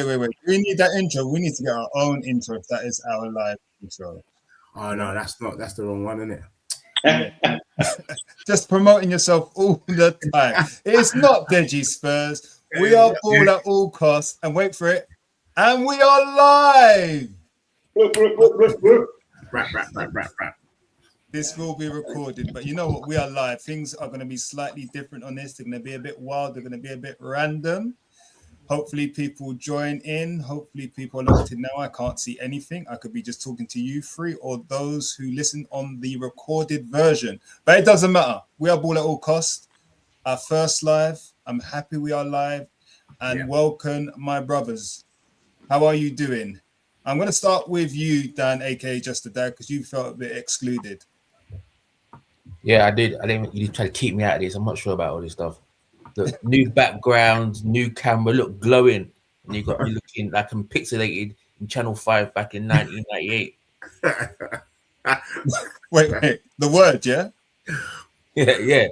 Wait. We need that intro. We need to get our own intro if that is our live intro. Oh no, that's the wrong one, isn't it? Yeah. Just promoting yourself all the time. It's not Deji Spurs. We are Ball at all costs. And wait for it. And we are live. Rap. This will be recorded, but you know what? We are live. Things are going to be slightly different on this. They're going to be a bit wild. They're going to be a bit random. Hopefully people join in. Hopefully people are locked in now. I can't see anything. I could be just talking to you three or those who listen on the recorded version. But it doesn't matter. We are Ball at all costs. Our first live. I'm happy we are live. And welcome, my brothers. How are you doing? I'm going to start with you, Dan, aka Just a Dad, because you felt a bit excluded. Yeah, I did. I didn't. You try to keep me out of this. I'm not sure about all this stuff. The new background, new camera, look glowing, and you got me looking like I'm pixelated in Channel 5 back in 1998. Wait. The word, yeah? Yeah.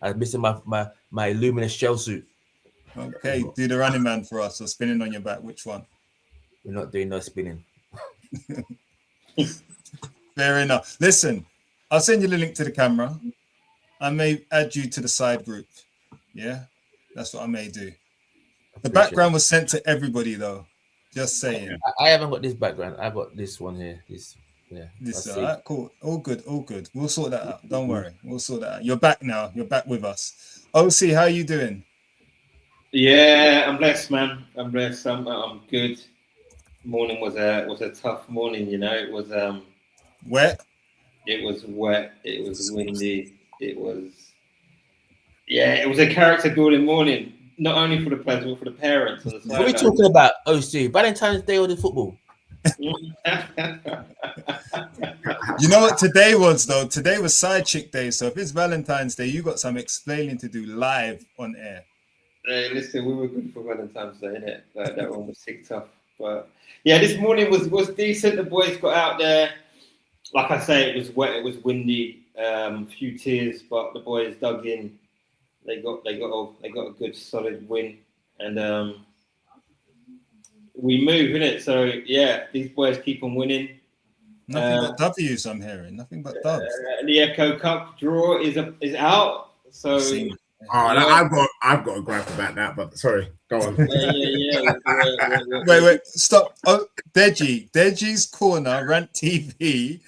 I was missing my luminous shell suit. Okay, do the running man for us, or spinning on your back. Which one? We're not doing no spinning. Fair enough. Listen, I'll send you the link to the camera. I may add you to the side group. Yeah, that's what I may do. The background was sent to everybody, though. Just saying. I haven't got this background. I've got this one here. This all right, cool. All good. We'll sort that out. Don't worry. We'll sort that out. You're back now. You're back with us. OC, how are you doing? Yeah, I'm blessed, man. I'm blessed. I'm good. Morning was a tough morning, you know. It was wet. It was wet. It was windy. It was a character building morning. Not only for the players, but for the parents. What are we talking about, OC? Valentine's Day or the football? You know what today was, though? Today was Side Chick Day. So if it's Valentine's Day, you got some explaining to do live on air. Hey, listen, we were good for Valentine's Day, innit? Like, that one was sick tough. But yeah, this morning was decent. The boys got out there. Like I say, it was wet, it was windy, a few tears, but the boys dug in. They got a good solid win, and we move, innit? So yeah, these boys keep on winning. Nothing but W's, I'm hearing. Nothing but dubs. The Echo Cup draw is out. So I've got a gripe about that, but sorry, go on. Wait, stop. Oh, Deji's Corner, Rant TV,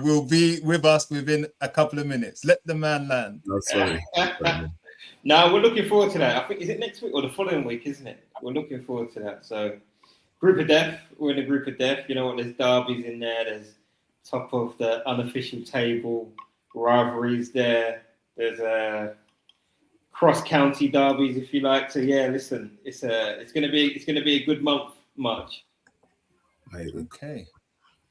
will be with us within a couple of minutes. Let the man land. No, sorry. No, we're looking forward to that. I think, is it next week or the following week, isn't it? We're looking forward to that. So, group of death. We're in a group of death. You know what? There's derbies in there. There's top of the unofficial table rivalries there. There's cross-county derbies, if you like. So yeah, listen, it's gonna be a good month, March. Okay.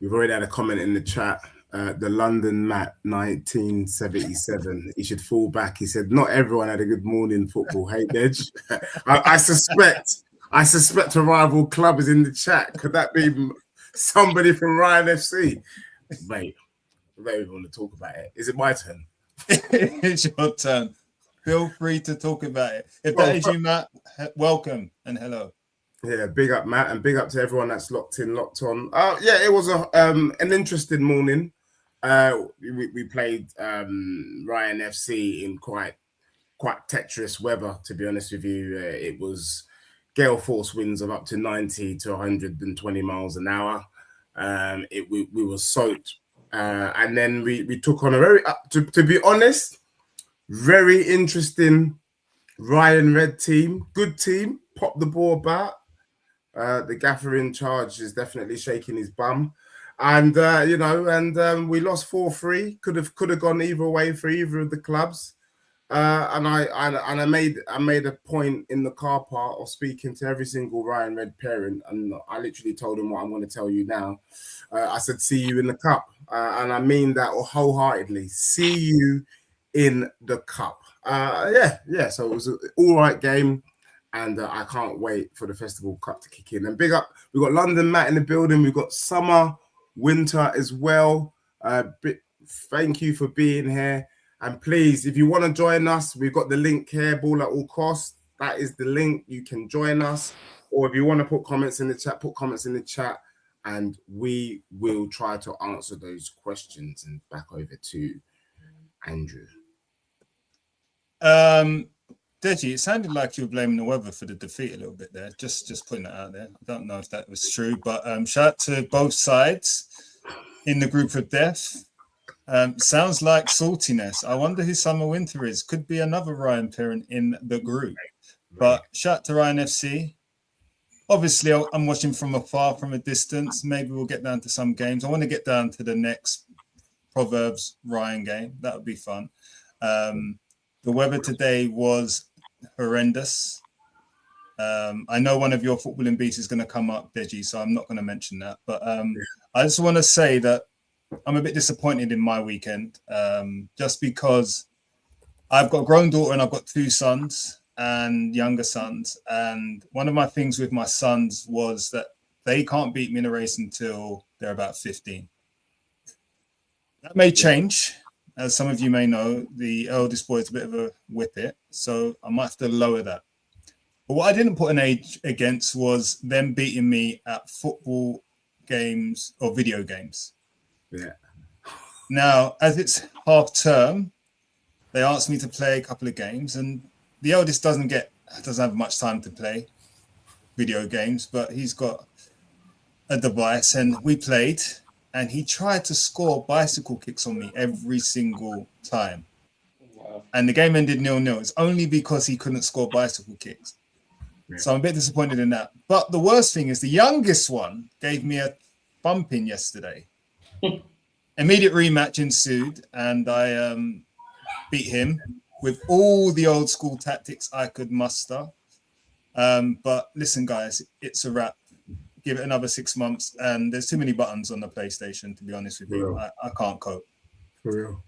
We've already had a comment in the chat. The London Matt 1977. He should fall back. He said, "Not everyone had a good morning football." Hey, Dej. I suspect a rival club is in the chat. Could that be somebody from Ryan FC? Mate, I don't even want to talk about it. Is it my turn? It's your turn. Feel free to talk about it. If that is you, Matt, welcome and hello. Yeah, big up, Matt, and big up to everyone that's locked on. Yeah, it was an interesting morning. We played Ryan FC in quite treacherous weather, to be honest with you. It was gale force winds of up to 90 to 120 miles an hour. We were soaked. And then we took on a very, to be honest, very interesting Ryan Red team. Good team. Pop the ball about. The gaffer in charge is definitely shaking his bum. And, we lost 4-3. Could have gone either way for either of the clubs. And I made a point in the car park of speaking to every single Ryan Red parent, and I literally told them what I'm going to tell you now. I said, "See you in the cup," and I mean that wholeheartedly. See you in the cup. So it was an all right game, and I can't wait for the Festival Cup to kick in. And big up, we've got London Matt in the building. We've got summer, winter as well. Thank you for being here. And please, if you want to join us, we've got the link here, Ball at All Costs. That is the link. You can join us. or if you want to put comments in the chat, put comments in the chat, and we will try to answer those questions. And back over to Andrew. Deji, it sounded like you were blaming the weather for the defeat a little bit there. Just putting that out there. I don't know if that was true, but shout out to both sides in the group of death. Sounds like saltiness. I wonder who Summer Winter is. Could be another Ryan parent in the group. But shout out to Ryan FC. Obviously, I'm watching from afar, from a distance. Maybe we'll get down to some games. I want to get down to the next Proverbs Ryan game. That would be fun. The weather today was horrendous. I know one of your footballing beats is going to come up, Deji, so I'm not going to mention that. But I just want to say that I'm a bit disappointed in my weekend, just because I've got a grown daughter and I've got 2 sons and younger sons. And one of my things with my sons was that they can't beat me in a race until they're about 15. That may change. As some of you may know, the eldest boy is a bit of a whippet, so I might have to lower that. But what I didn't put an age against was them beating me at football games or video games. Yeah. Now, as it's half term, they asked me to play a couple of games, and the eldest doesn't have much time to play video games, but he's got a device, and we played. And he tried to score bicycle kicks on me every single time. Wow. And the game ended 0-0. It's only because he couldn't score bicycle kicks. Yeah. So I'm a bit disappointed in that. But the worst thing is the youngest one gave me a bumping yesterday. Immediate rematch ensued, and I beat him with all the old school tactics I could muster. But listen, guys, it's a wrap. Give it another 6 months, and there's too many buttons on the PlayStation, to be honest with you. I can't cope. For real.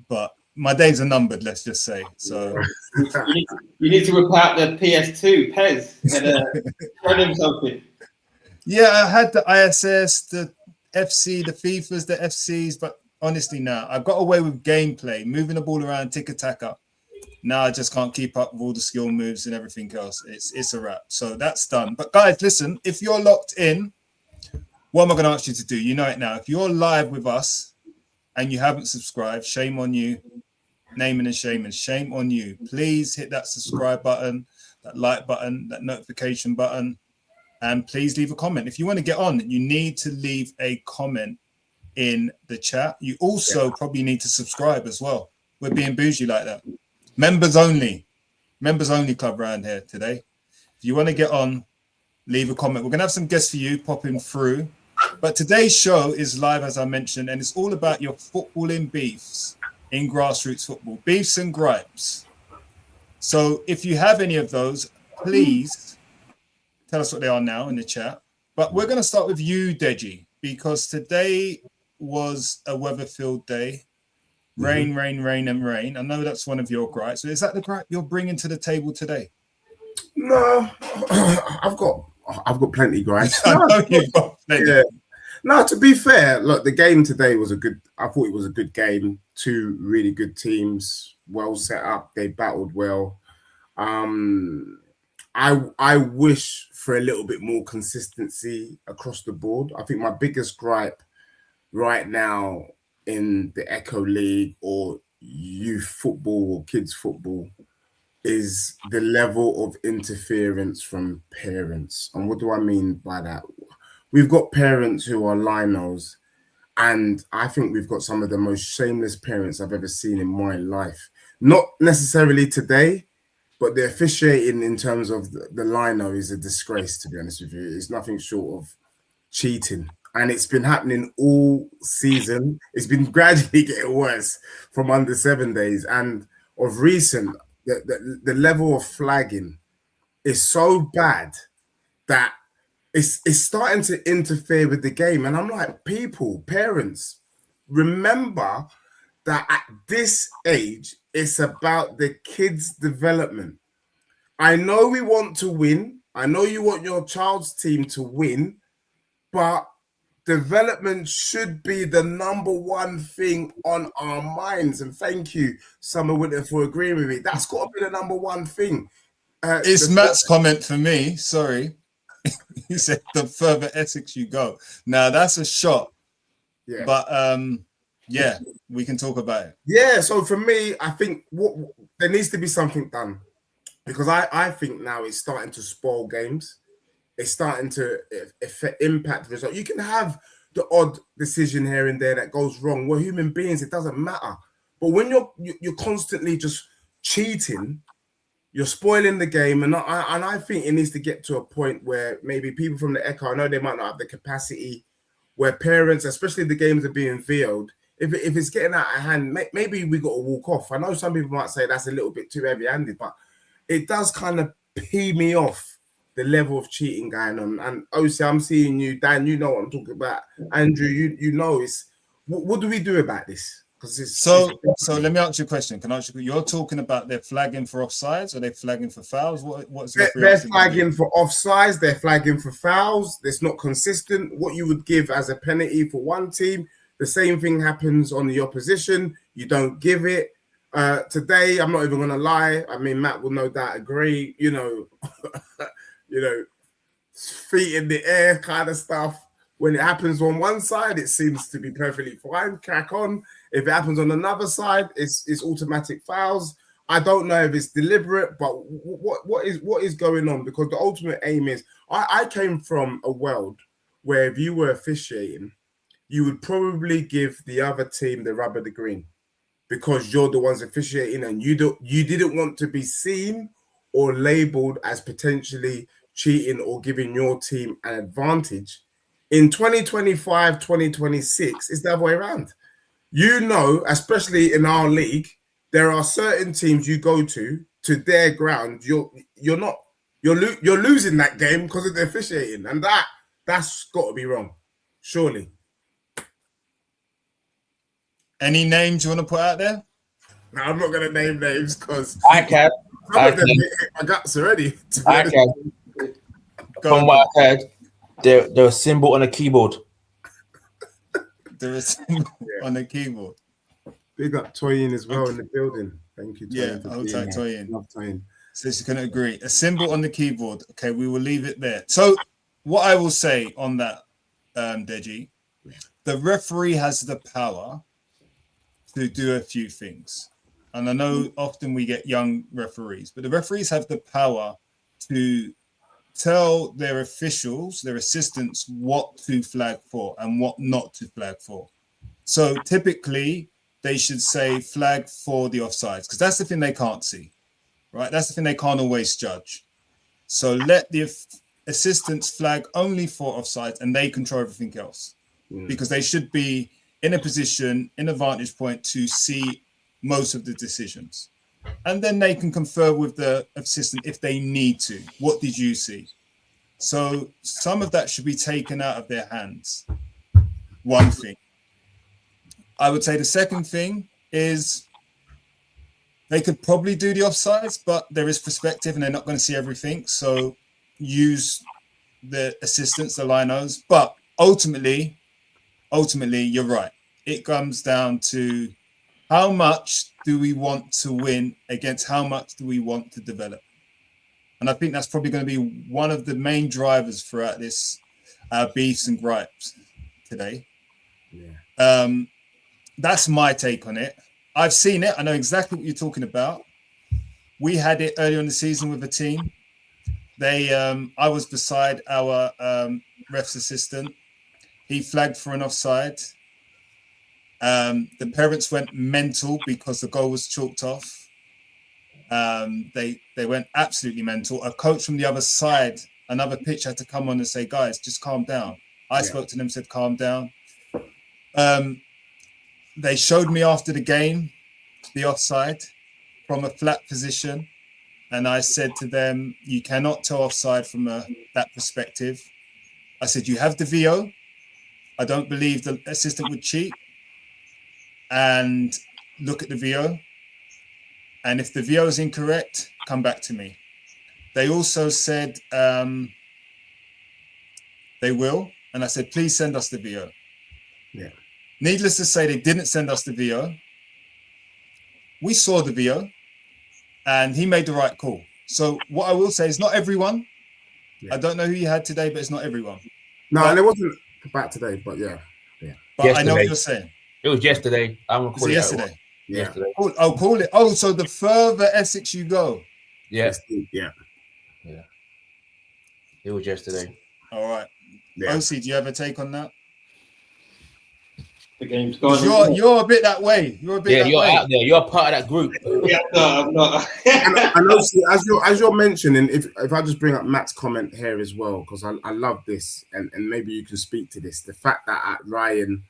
But my days are numbered, let's just say. So you need to whip out the PS2, Pez, and show them something. Yeah, I had the ISS, the FC, the FIFAs, the FCs, but honestly now, I got away with gameplay, moving the ball around, tick-a-tacker. Now I just can't keep up with all the skill moves and everything else. It's a wrap. So that's done. But guys, listen, if you're locked in, what am I going to ask you to do? You know it now. If you're live with us and you haven't subscribed, shame on you. Naming and shaming, shame on you. Please hit that subscribe button, that like button, that notification button, and please leave a comment. If you want to get on, you need to leave a comment in the chat. You also probably need to subscribe as well. We're being bougie like that. Members only club around here today. If you want to get on, leave a comment. We're going to have some guests for you popping through. But today's show is live, as I mentioned, and it's all about your footballing beefs in grassroots football. Beefs and gripes. So if you have any of those, please tell us what they are now in the chat. But we're going to start with you, Deji, because today was a weather-filled day. Rain, rain, rain, and rain. I know that's one of your gripes. So is that the gripe you're bringing to the table today? No, I've got plenty of gripes. I know you've got plenty. Yeah. No, to be fair, look, the game today was I thought it was a good game. 2 really good teams, well set up. They battled well. I wish for a little bit more consistency across the board. I think my biggest gripe right now in the Echo League or youth football or kids football is the level of interference from parents. And what do I mean by that? We've got parents who are linos, and I think we've got some of the most shameless parents I've ever seen in my life. Not necessarily today, but the officiating in terms of the lino is a disgrace, to be honest with you. It's nothing short of cheating. And it's been happening all season. It's been gradually getting worse from under 7 days. And of recent, the level of flagging is so bad that it's starting to interfere with the game. And I'm like, parents, remember that at this age, it's about the kids' development. I know we want to win. I know you want your child's team to win, but development should be the number one thing on our minds. And thank you, Summer Winter, for agreeing with me. That's got to be the number one thing. It's Matt's comment for me. Sorry. He said, the further Essex you go. Now that's a shot. Yeah. But yeah, we can talk about it. Yeah, so for me, I think there needs to be something done, because I think now it's starting to spoil games. It's starting to impact the result. You can have the odd decision here and there that goes wrong. We're human beings, it doesn't matter. But when you're constantly just cheating, you're spoiling the game. And I think it needs to get to a point where maybe people from the Echo, I know they might not have the capacity, where parents, especially the games are being VO'd, if it's getting out of hand, maybe we got to walk off. I know some people might say that's a little bit too heavy-handed, but it does kind of pee me off, the level of cheating going on. And obviously, I'm seeing you, Dan, you know what I'm talking about. Andrew, you know, it's what do we do about this? So let me answer your question. Can I ask you, you're talking about they're flagging for offsides, or they're flagging for fouls? What's they're flagging for offsides, they're flagging for fouls. It's not consistent. What you would give as a penalty for one team, the same thing happens on the opposition. You don't give it. Today, I'm not even going to lie. I mean, Matt will no doubt agree. You know, feet in the air kind of stuff. When it happens on one side, it seems to be perfectly fine. Crack on. If it happens on another side, it's automatic fouls. I don't know if it's deliberate, but what is going on? Because the ultimate aim is, I came from a world where if you were officiating, you would probably give the other team the rub of the green, because you're the ones officiating and you didn't want to be seen or labeled as potentially cheating or giving your team an advantage. In 2025, 2026, it's the other way around. You know, especially in our league, there are certain teams you go to their ground. You're losing that game because of the officiating, and that's got to be wrong, surely. Any names you want to put out there? No, I'm not going to name names because I can. some of them hit my guts already. I can. From what I heard, they're a symbol on a keyboard. There is on the keyboard. Big up Toyin as well in the building. Thank you, Toyin. Yeah, hold tight, Toyin. Love Toyin. So she can agree. A symbol on the keyboard. Okay, we will leave it there. So what I will say on that, Deji, the referee has the power to do a few things. And I know often we get young referees, but the referees have the power to tell their officials, their assistants, what to flag for and what not to flag for. So typically they should say flag for the offsides, because that's the thing they can't see, right? That's the thing they can't always judge. So let the assistants flag only for offsides and they control everything else, because they should be in a position, in a vantage point to see most of the decisions. And then they can confer with the assistant if they need to. What did you see? So some of that should be taken out of their hands. One thing. I would say the second thing is they could probably do the offsides, but there is perspective and they're not going to see everything. So use the assistants, the linos. But ultimately, you're right. It comes down to how much do we want to win against how much do we want to develop? And I think that's probably going to be one of the main drivers throughout this beefs and gripes today. Yeah. That's my take on it. I've seen it. I know exactly what you're talking about. We had it earlier in the season with a team. I was beside our ref's assistant. He flagged for an offside. The parents went mental because the goal was chalked off. They went absolutely mental. A coach from the other side, another pitch, had to come on and say, guys, just calm down. I spoke to them, said, calm down. They showed me after the game the offside from a flat position. And I said to them, you cannot tell offside from that perspective. I said, you have the VO. I don't believe the assistant would cheat. And look at the VO. And if the VO is incorrect, come back to me. They also said they will. And I said, please send us the VO. Yeah. Needless to say, they didn't send us the VO. We saw the VO and he made the right call. So what I will say is not everyone Yeah. I don't know who you had today, but it's not everyone. No, But- and it wasn't about today, but yeah. But I know what Yesterday. you're saying. It was yesterday. I'm gonna Was call it it yesterday? Yeah. Yesterday. Oh, call it. Oh, so the further Essex you go. Yeah, It's deep, yeah. it was yesterday. All right. Yeah. OC, do you have a take on that? The game's gone. 'Cause you're a bit that way. You're a bit Yeah, that you're way. out there. You're part of that group. Yeah, no, I'm not. And also, as you're mentioning, if I just bring up Matt's comment here as well, because I love this, and maybe you can speak to this, the fact that at Ryan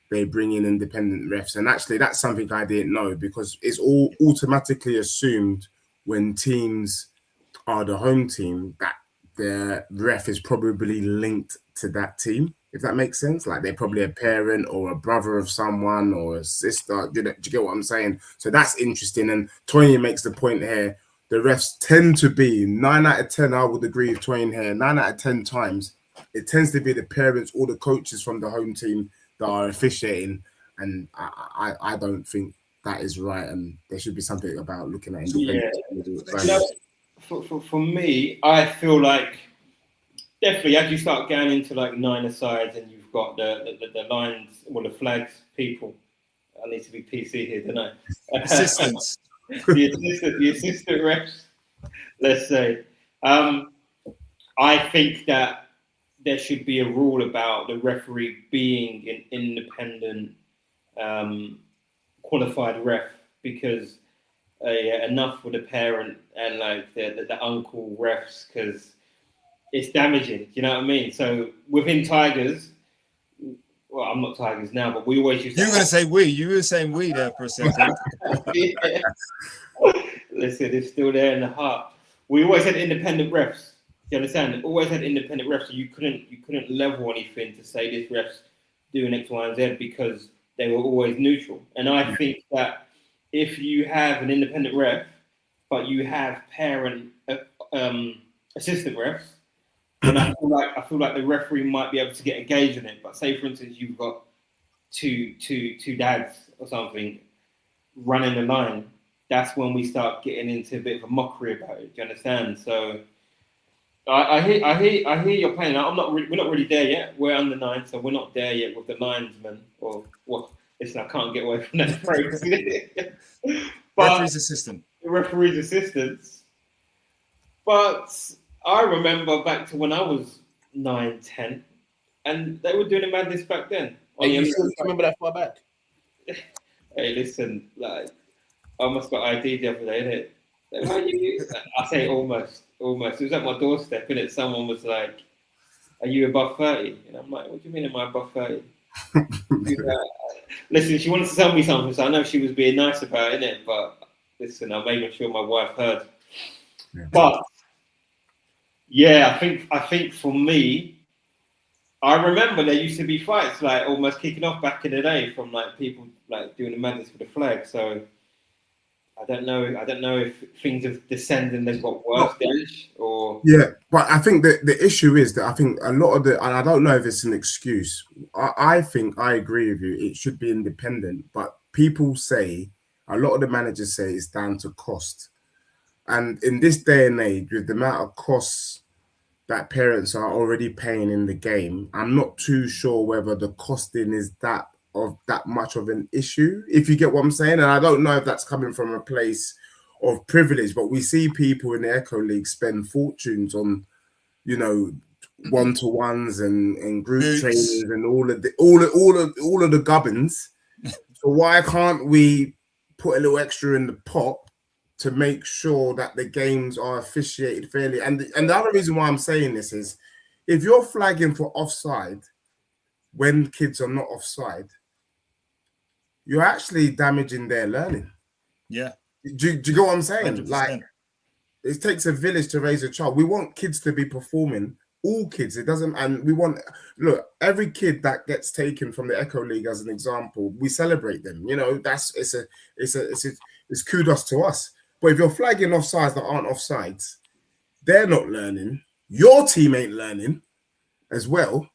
they bring in independent refs, and actually that's something I didn't know, because it's all automatically assumed when teams are the home team that their ref is probably linked to that team, if that makes sense. Like they're probably a parent or a brother of someone or a sister. Do you get what I'm saying? So that's interesting. And Toyin makes the point here. The refs tend to be 9 out of 10. I would agree with Toyin here. 9 out of 10 times, it tends to be the parents or the coaches from the home team that are officiating. And I don't think that is right. And there should be something about looking at independent. For me, I feel like definitely as you start going into like niner sides and you've got the lines or the flags people. I need to be PC here, don't I? Assistants. the assistant refs, let's say. I think that there should be a rule about the referee being an independent qualified ref, because enough with the parent and like the uncle refs, because it's damaging. You know what I mean? So within Tigers, well, I'm not Tigers now, but we always used to. You were going to say we. You were saying we there for a second. Yeah. Listen, it's still there in the heart. We always had independent refs. You understand? Always had independent refs. So you couldn't level anything to say this ref's doing X, Y, and Z, because they were always neutral. And I think that if you have an independent ref, but you have parent assistant refs, then I feel like the referee might be able to get engaged in it. But say, for instance, you've got two dads or something running the line. That's when we start getting into a bit of a mockery about it. Do you understand? So I hear your pain. We're not really there yet. We're under 9, so we're not there yet with the linesman. Or what? Listen, I can't get away from that phrase. But Referee's assistant. Referee's assistants. But I remember back to when I was 9, 10, and they were doing the madness back then. Hey, you still remember that far back? Hey, listen, like, I almost got ID the other day, innit? I say almost. It was at my doorstep, innit? Someone was like, "Are you above 30?" And I'm like, "What do you mean, am I above 30?" Listen, she wanted to tell me something, so I know she was being nice about it, innit? But listen, I'm making sure my wife heard. Yeah. But yeah, I think for me, I remember there used to be fights like almost kicking off back in the day from like people like doing the madness with the flag. So I don't know if things have descended and they've got worse, or yeah. But I think that the issue is that I think a lot of the, and I don't know if it's an excuse. I think I agree with you. It should be independent, but people say, a lot of the managers say it's down to cost. And in this day and age, with the amount of costs that parents are already paying in the game, I'm not too sure whether the costing is that much of an issue, if you get what I'm saying. And I don't know if that's coming from a place of privilege, but we see people in the Echo League spend fortunes on, you know, one-to-ones and group trainings and all of the gubbins. So why can't we put a little extra in the pot to make sure that the games are officiated fairly? And the other reason why I'm saying this is, if you're flagging for offside when kids are not offside, you're actually damaging their learning. Yeah. Do you get what I'm saying? 100%. Like, it takes a village to raise a child. We want kids to be performing, all kids. It doesn't, and we want, look, every kid that gets taken from the Echo League as an example, we celebrate them. You know, it's kudos to us. But if you're flagging offsides that aren't offsides, they're not learning. Your team ain't learning as well.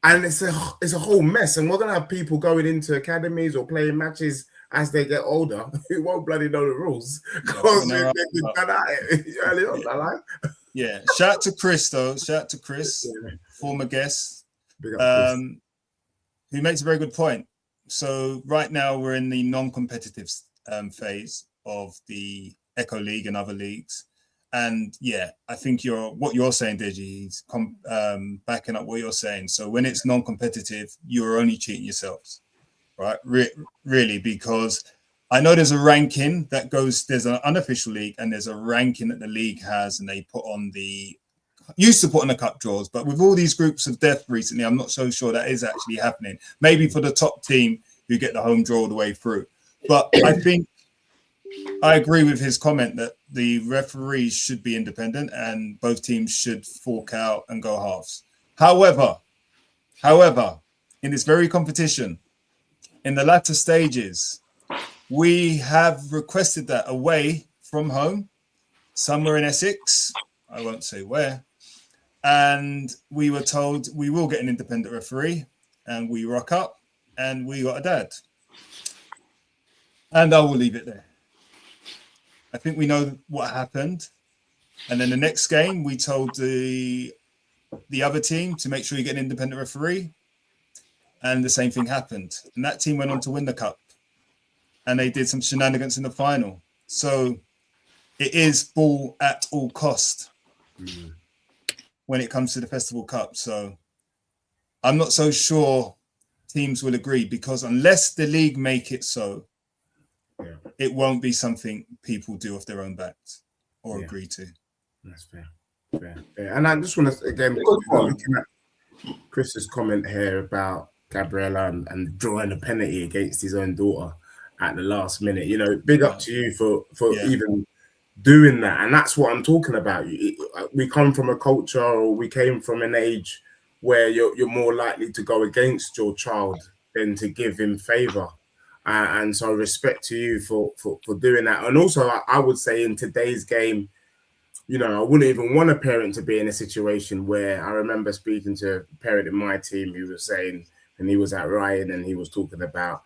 And it's a whole mess. And we're going to have people going into academies or playing matches as they get older who won't bloody know the rules because they've been done at it early on. Yeah, shout out to Chris though. Shout out to Chris, former guest, who makes a very good point. So right now we're in the non-competitive phase of the Echo League and other leagues, and yeah, I think what you're saying, Deji, is backing up what you're saying. So when it's non-competitive, you're only cheating yourselves, right? Really, because I know there's a ranking that goes. There's an unofficial league, and there's a ranking that the league has, and they used to put on the cup draws, but with all these groups of death recently, I'm not so sure that is actually happening. Maybe for the top team who get the home draw all the way through. But I think I agree with his comment that the referees should be independent and both teams should fork out and go halves. However, in this very competition, in the latter stages, we have requested that away from home, somewhere in Essex, I won't say where, and we were told we will get an independent referee, and we rock up, and we got a dad. And I will leave it there. I think we know what happened. And then the next game, we told the other team to make sure you get an independent referee. And the same thing happened. And that team went on to win the cup. And they did some shenanigans in the final. So it is ball at all cost when it comes to the Festival Cup. So I'm not so sure teams will agree, because unless the league make it so, it won't be something people do off their own backs or agree to. That's fair. And I just want to, again, looking at Chris's comment here about Gabriella and drawing a penalty against his own daughter at the last minute. You know, big up to you for even doing that. And that's what I'm talking about. We come from a culture, or we came from an age where you're more likely to go against your child than to give him favour. And so respect to you for doing that. And also, I would say in today's game, you know, I wouldn't even want a parent to be in a situation where I remember speaking to a parent in my team who was saying, and he was at Ryan and he was talking about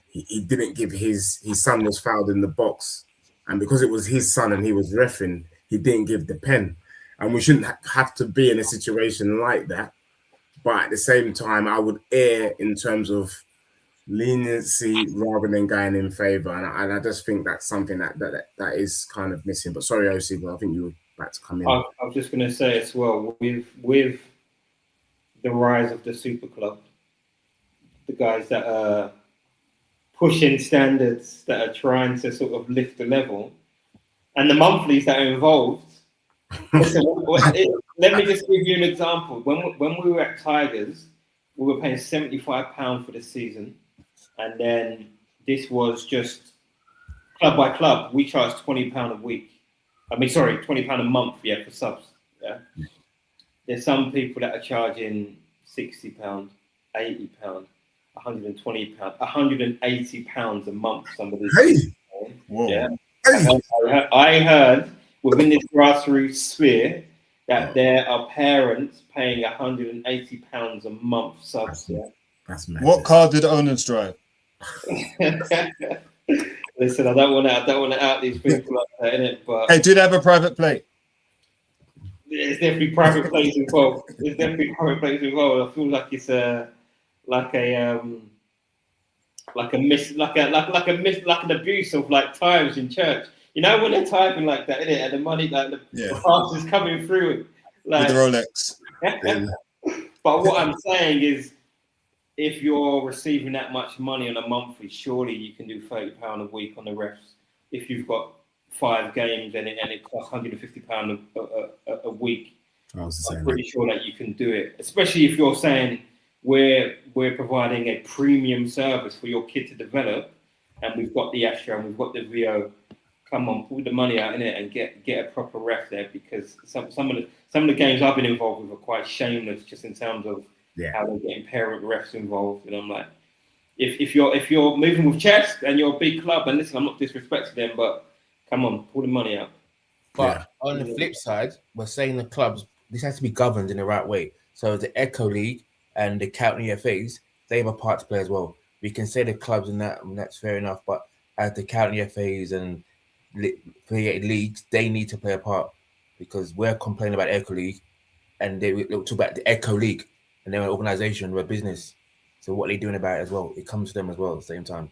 he didn't give his son was fouled in the box. And because it was his son and he was reffing, he didn't give the pen. And we shouldn't have to be in a situation like that. But at the same time, I would err in terms of leniency rather than going in favour, and I just think that's something that is kind of missing. But sorry, OC, but I think you were about to come in. I was just going to say as well, with the rise of the super club, the guys that are pushing standards, that are trying to sort of lift the level, and the monthlies that are involved. Listen, let me just give you an example. When we were at Tigers, we were paying £75 for the season. And then this was just club by club. We charged £20 a week. £20 a month, for subs. Yeah. There's some people that are charging £60, £80, £120, £180 a month. Somebody. Yeah. I heard within this grassroots sphere that there are parents paying £180 a month subs. Yeah. That's mad. What car did the owners drive? Listen, I don't want to out these people like that, innit? But Hey, do they have a private plate? There's definitely private plates involved. I feel like it's an abuse of like times in church. You know when they're typing like that, innit? And the money, like the pastor's coming through, like with the Rolex. But what I'm saying is, if you're receiving that much money on a monthly, surely you can do £30 a week on the refs. If you've got 5 games and it costs £150 a week, I'm pretty sure that you can do it. Especially if you're saying we're providing a premium service for your kid to develop, and we've got the Astra and we've got the VO. Come on, pull the money out in it and get a proper ref there, because some of the games I've been involved with are quite shameless, just in terms of how they're getting parent refs involved. And I'm like, if you're moving with chess and you're a big club, and listen, I'm not disrespecting them, but come on, pull the money out. But on the flip side, we're saying the clubs, this has to be governed in the right way. So the Echo League and the county FAs, they have a part to play as well. We can say the clubs and that's fair enough, but as the county FAs and affiliated leagues, they need to play a part. because we're complaining about Echo League, and they talk about the Echo League, and they're an organisation, we're a business. So what are they doing about it as well? It comes to them as well at the same time.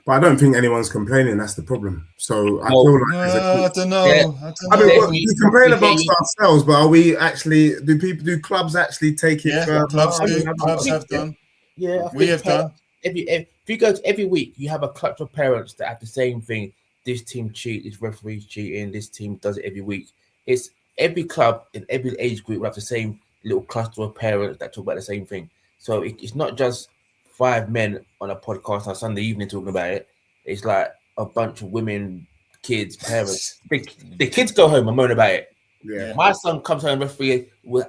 But I don't think anyone's complaining. That's the problem. So I No. feel like there's I don't know. Yeah. I mean, Yeah. we complain amongst ourselves, but are we actually? Do clubs actually take it Yeah, further? clubs I do. mean, Clubs have done. Yeah, We have done. If you go to every week, you have a clutch of parents that have the same thing. This team cheat, this referee's cheating, this team does it every week. It's every club in every age group will have the same little cluster of parents that talk about the same thing. So it's not just 5 men on a podcast on Sunday evening talking about it. It's like a bunch of women, kids, parents. The kids go home and moan about it. Yeah. My son comes home, referee was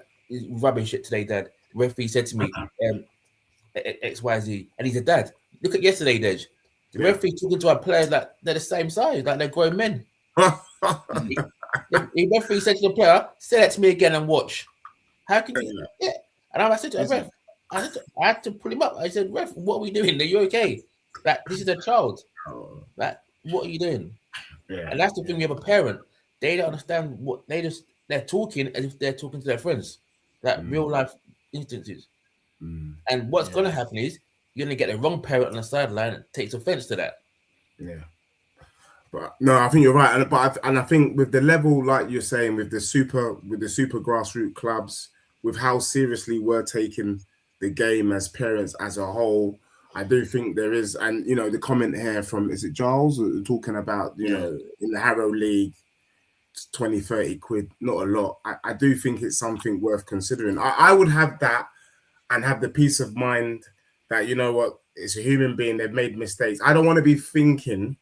rubbish shit today, Dad. Referee said to me, XYZ, and he's a dad. Look at yesterday, Dej. The referee talking to our players like they're the same size, like they're grown men. The referee said to the player, "Say that to me again and watch." How can you? Yeah. And I said to the ref, I had to pull him up. I said, "Ref, what are we doing? Are you okay? Like this is a child. Like what are you doing?" Yeah. And that's the thing. We have a parent. They don't understand what they're talking as if they're talking to their friends, like real life instances. And what's going to happen is you're going to get the wrong parent on the sideline that takes offense to that. Yeah. But no, I think you're right. And I think with the level, like you're saying, with the super grassroots clubs, with how seriously we're taking the game as parents as a whole, I do think there is, and you know, the comment here from, is it Giles, talking about, you know, in the Harrow League, 20, 30 quid, not a lot. I do think it's something worth considering. I would have that and have the peace of mind that, you know what, it's a human being, they've made mistakes. I don't want to be thinking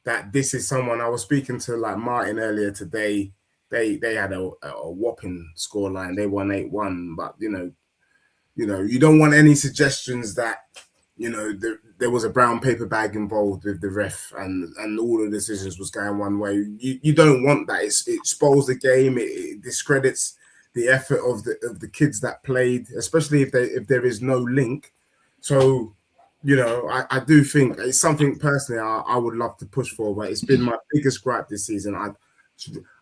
that this is someone. I was speaking to like Martin earlier today. They had a whopping scoreline. They won 8-1, but you know, you don't want any suggestions that, you know, there was a brown paper bag involved with the ref and all the decisions was going one way. You don't want that. It spoils the game. It discredits the effort of the kids that played, especially if there is no link. So, you know, I do think it's something personally I would love to push for, but it's been my biggest gripe this season.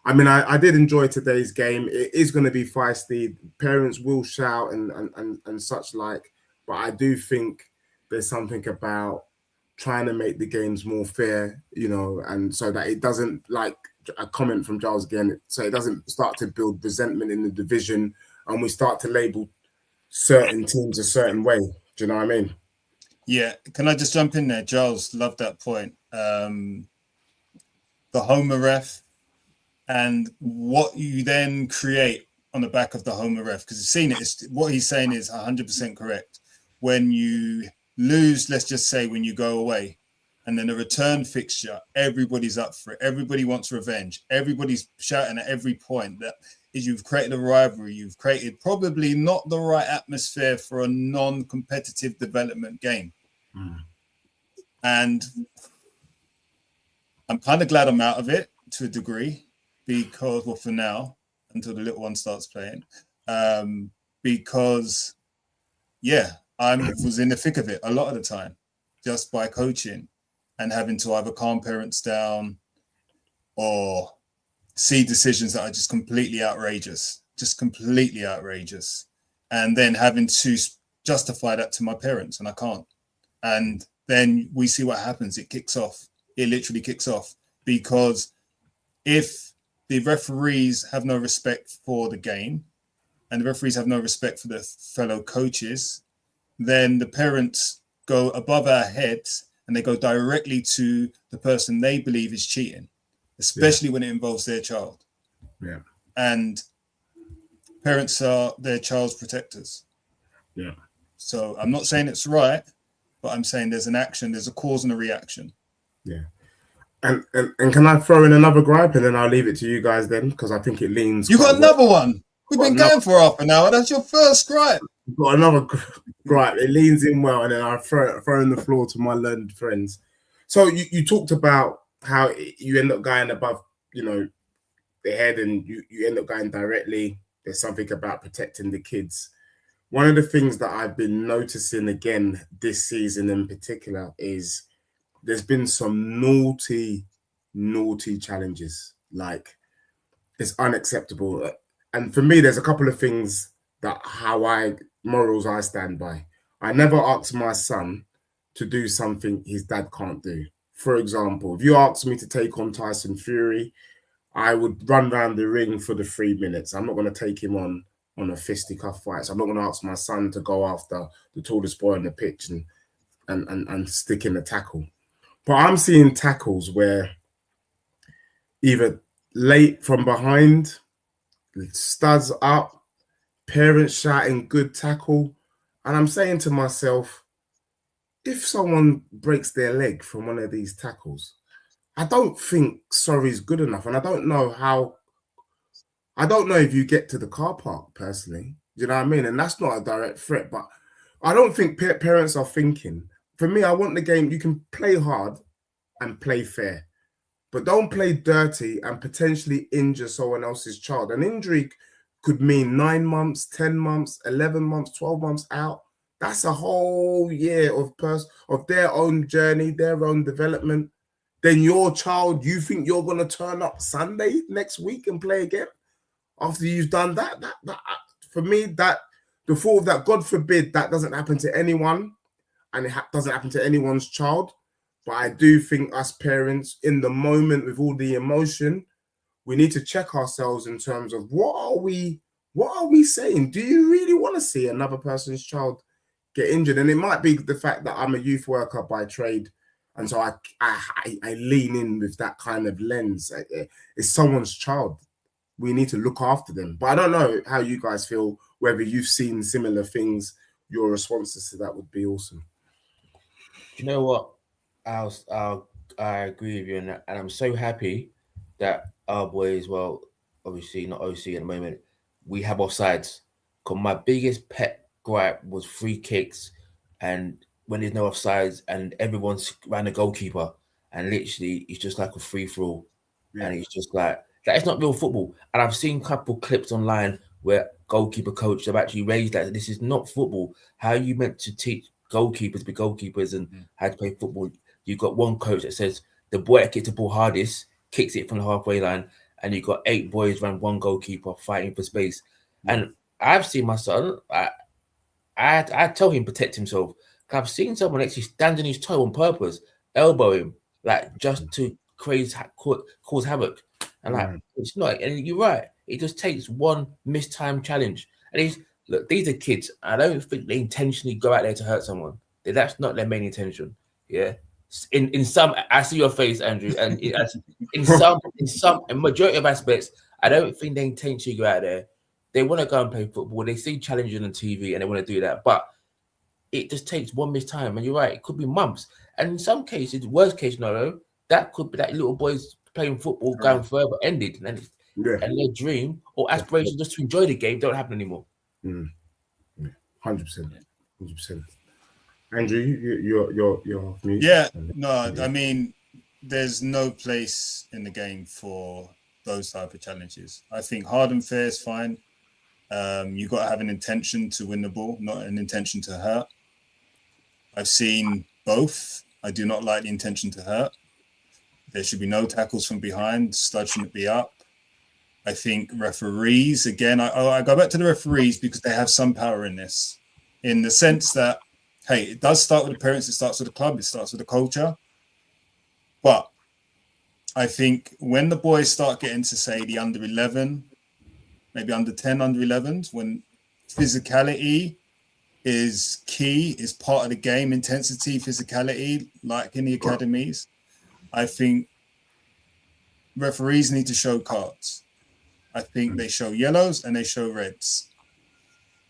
I mean, I did enjoy today's game. It is going to be feisty. Parents will shout and such like, but I do think there's something about trying to make the games more fair, you know, and so that it doesn't, like a comment from Giles again, so it doesn't start to build resentment in the division and we start to label certain teams a certain way. Do you know what I mean? Yeah. Can I just jump in there? Giles, love that point. The Homer ref and what you then create on the back of the Homer ref, because you've seen it. What he's saying is 100% correct. When you lose, let's just say when you go away, and then a return fixture, everybody's up for it. Everybody wants revenge. Everybody's shouting at every point. That is, you've created a rivalry. You've created probably not the right atmosphere for a non-competitive development game. And I'm kind of glad I'm out of it to a degree because, well, for now, until the little one starts playing, because, yeah, I was in the thick of it a lot of the time just by coaching and having to either calm parents down or see decisions that are just completely outrageous, and then having to justify that to my parents, and I can't. And then we see what happens. It kicks off. It literally kicks off, because if the referees have no respect for the game and the referees have no respect for their fellow coaches, then the parents go above our heads and they go directly to the person they believe is cheating, especially when it involves their child. Yeah. And parents are their child's protectors. Yeah. So I'm not saying it's right, but I'm saying there's an action, there's a cause and a reaction. Yeah. And can I throw in another gripe, and then I'll leave it to you guys then, because I think it leans. You got another one? We've been going for half an hour. That's your first gripe. I've got another gripe. It leans in well, and then I'll throw in the floor to my learned friends. So you talked about how you end up going above, you know, the head, and you end up going directly. There's something about protecting the kids. One of the things that I've been noticing again this season in particular is there's been some naughty challenges. Like, It's unacceptable. And for me, there's a couple of things that morals I stand by. I never ask my son to do something his dad can't do. For example, if you ask me to take on Tyson Fury, I would run around the ring for the 3 minutes. I'm not going to take him on a fisticuff fight. So I'm not going to ask my son to go after the tallest boy on the pitch and stick in a tackle. But I'm seeing tackles where either late from behind, studs up, parents shouting good tackle. And I'm saying to myself, if someone breaks their leg from one of these tackles, I don't think sorry's good enough. And I don't know if you get to the car park personally. You know what I mean? And that's not a direct threat, but I don't think parents are thinking. For me, I want the game, you can play hard and play fair, but don't play dirty and potentially injure someone else's child. An injury could mean 9 months, 10 months, 11 months, 12 months out. That's a whole year of their own journey, their own development. Then your child, you think you're going to turn up Sunday next week and play again after you've done that? For me, that the thought of that, God forbid, that doesn't happen to anyone, and it doesn't happen to anyone's child. But I do think us parents, in the moment with all the emotion, we need to check ourselves in terms of what are we saying? Do you really want to see another person's child get injured? And it might be the fact that I'm a youth worker by trade, and so I lean in with that kind of lens. It's someone's child. We need to look after them. But I don't know how you guys feel, whether you've seen similar things. Your responses to that would be awesome. Do you know what? I agree with you, and I'm so happy that our boys, well, obviously not OC at the moment, we have offsides. Because my biggest pet gripe was free kicks, and when there's no offsides, and everyone's around the goalkeeper, and literally it's just like a free for all, and it's just like that is not real football. And I've seen a couple clips online where goalkeeper coaches have actually raised that this is not football. How are you meant to teach goalkeepers to be goalkeepers and how to play football? You've got one coach that says the boy that gets the ball hardest kicks it from the halfway line, and you've got 8 boys around one goalkeeper fighting for space. And I've seen my son, I tell him protect himself. I've seen someone actually stand on his toe on purpose, elbow him, like just to cause havoc. And like it's not, and you're right, it just takes one mistimed challenge. And these are kids. I don't think they intentionally go out there to hurt someone. That's not their main intention. Yeah. In some, I see your face, Andrew, and in majority of aspects, I don't think they intentionally go out there. They want to go and play football. They see challenging on TV and they want to do that. But it just takes one missed time. And you're right, it could be months. And in some cases, worst case scenario, that could be that little boy's playing football going further ended. And their dream or aspiration just to enjoy the game don't happen anymore. 100%. 100%. Andrew, you're me. Yeah, no, I mean, there's no place in the game for those type of challenges. I think hard and fair is fine. You got to have an intention to win the ball, not an intention to hurt. I've seen both. I do not like the intention to hurt. There should be no tackles from behind. Stud shouldn't be up. I think referees, again, I go back to the referees because they have some power in this, in the sense that, hey, it does start with the parents, it starts with the club, it starts with the culture. But I think when the boys start getting to, say, the under 11, maybe under 10, under 11s, when physicality is key, is part of the game, intensity, physicality, like in the academies, I think referees need to show cards. I think they show yellows and they show reds.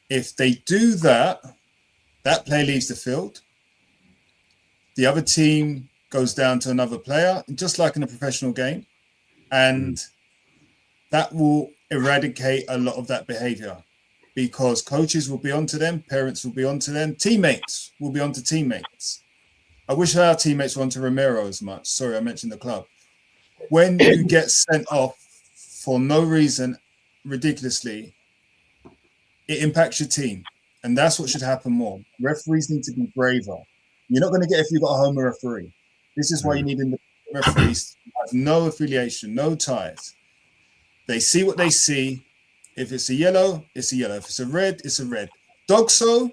If they do that, that player leaves the field. The other team goes down to another player, just like in a professional game. And that will eradicate a lot of that behavior because coaches will be onto them, parents will be onto them, teammates will be onto teammates. I wish our teammates were onto Romero as much. Sorry, I mentioned the club. When you get sent off for no reason, ridiculously, it impacts your team. And that's what should happen more. Referees need to be braver. You're not going to get if you've got a home referee. This is why you need referees to have no affiliation, no ties. They see what they see. If it's a yellow, it's a yellow. If it's a red, it's a red. Dogso,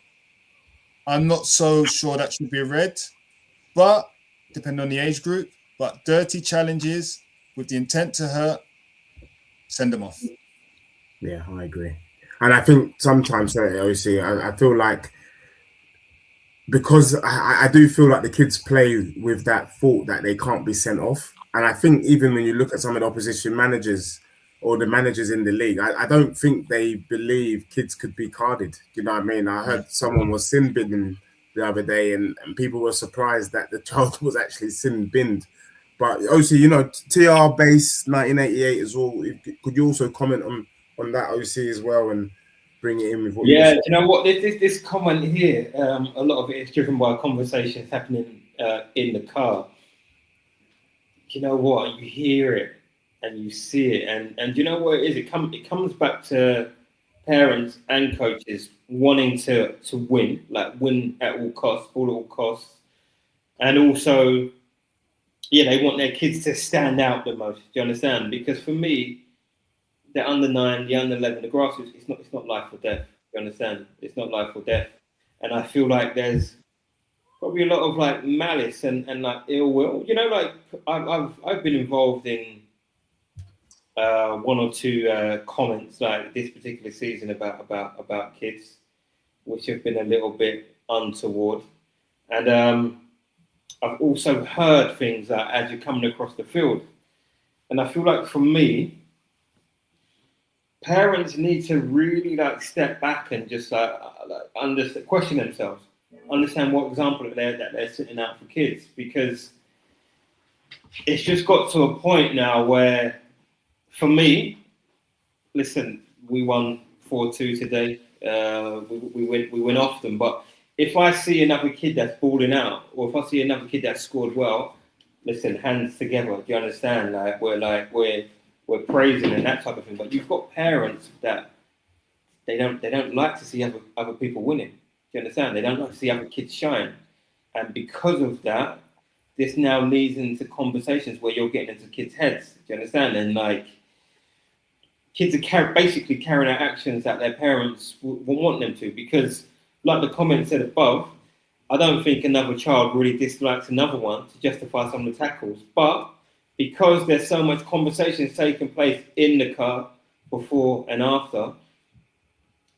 I'm not so sure that should be a red, but depending on the age group. But dirty challenges with the intent to hurt, send them off. Yeah, I agree. And I think sometimes, obviously, I feel like because I do feel like the kids play with that thought that they can't be sent off. And I think even when you look at some of the opposition managers or the managers in the league, I don't think they believe kids could be carded. You know what I mean? I heard someone was sin binned the other day and people were surprised that the child was actually sin binned. But obviously, you know, TR base 1988 as well. Could you also comment on that OC as well and bring it in with what Yeah, you know what? This comment here, a lot of it is driven by conversations happening in the car. You know what? You hear it and you see it, and you know what it is? It comes back to parents and coaches wanting to win, like win at all costs, all at all costs, and also, yeah, they want their kids to stand out the most. Do you understand? Because for me, the under 9, the under 11, the grassroots, it's not life or death. You understand? It's not life or death, and I feel like there's probably a lot of like malice and like ill will. You know, like I've been involved in one or two comments like this particular season about kids, which have been a little bit untoward, and I've also heard things like as you're coming across the field, and I feel like for me, parents need to really like step back and just understand, question themselves, understand what example that they're setting out for kids, because it's just got to a point now where, for me, listen, we won 4-2 today. We win often, but if I see another kid that's balling out, or if I see another kid that's scored well, listen, hands together. Do you understand? We're praising and that type of thing. But you've got parents that they don't like to see other people winning. Do you understand? They don't like to see other kids shine. And because of that, this now leads into conversations where you're getting into kids' heads. Do you understand? And like kids are basically carrying out actions that their parents will want them to, because like the comment said above, I don't think another child really dislikes another one to justify some of the tackles. But because there's so much conversations taking place in the car before and after,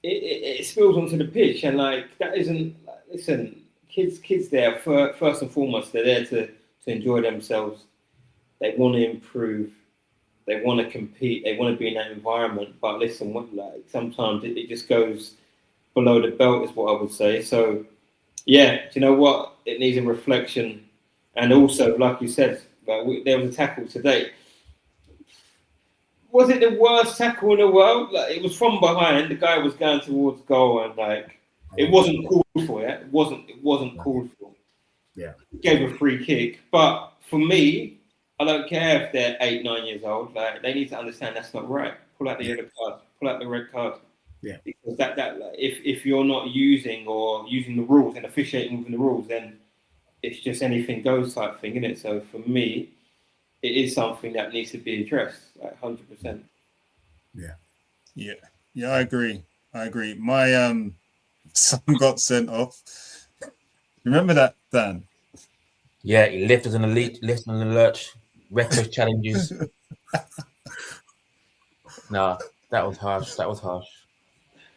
it spills onto the pitch. And like that isn't, listen, kids there, first and foremost, they're there to enjoy themselves. They want to improve. They want to compete. They want to be in that environment. But listen, like sometimes it just goes below the belt is what I would say. So yeah, do you know what? It needs a reflection. And also, like you said, there was a tackle today. Was it the worst tackle in the world? Like, it was from behind. The guy was going towards goal, and like it wasn't called for. Yeah, it wasn't called for. Yeah, gave a free kick. But for me, I don't care if they're 8, 9 years old. Like they need to understand that's not right. Pull out the yellow card. Pull out the red card. Yeah, because that like, if you're not using the rules and officiating within the rules, then it's just anything goes type thing, isn't it? So for me, it is something that needs to be addressed, like 100%. Yeah. I agree. My son got sent off. Remember that, Dan? Yeah, he left us in the lurch, reckless challenges. No, that was harsh.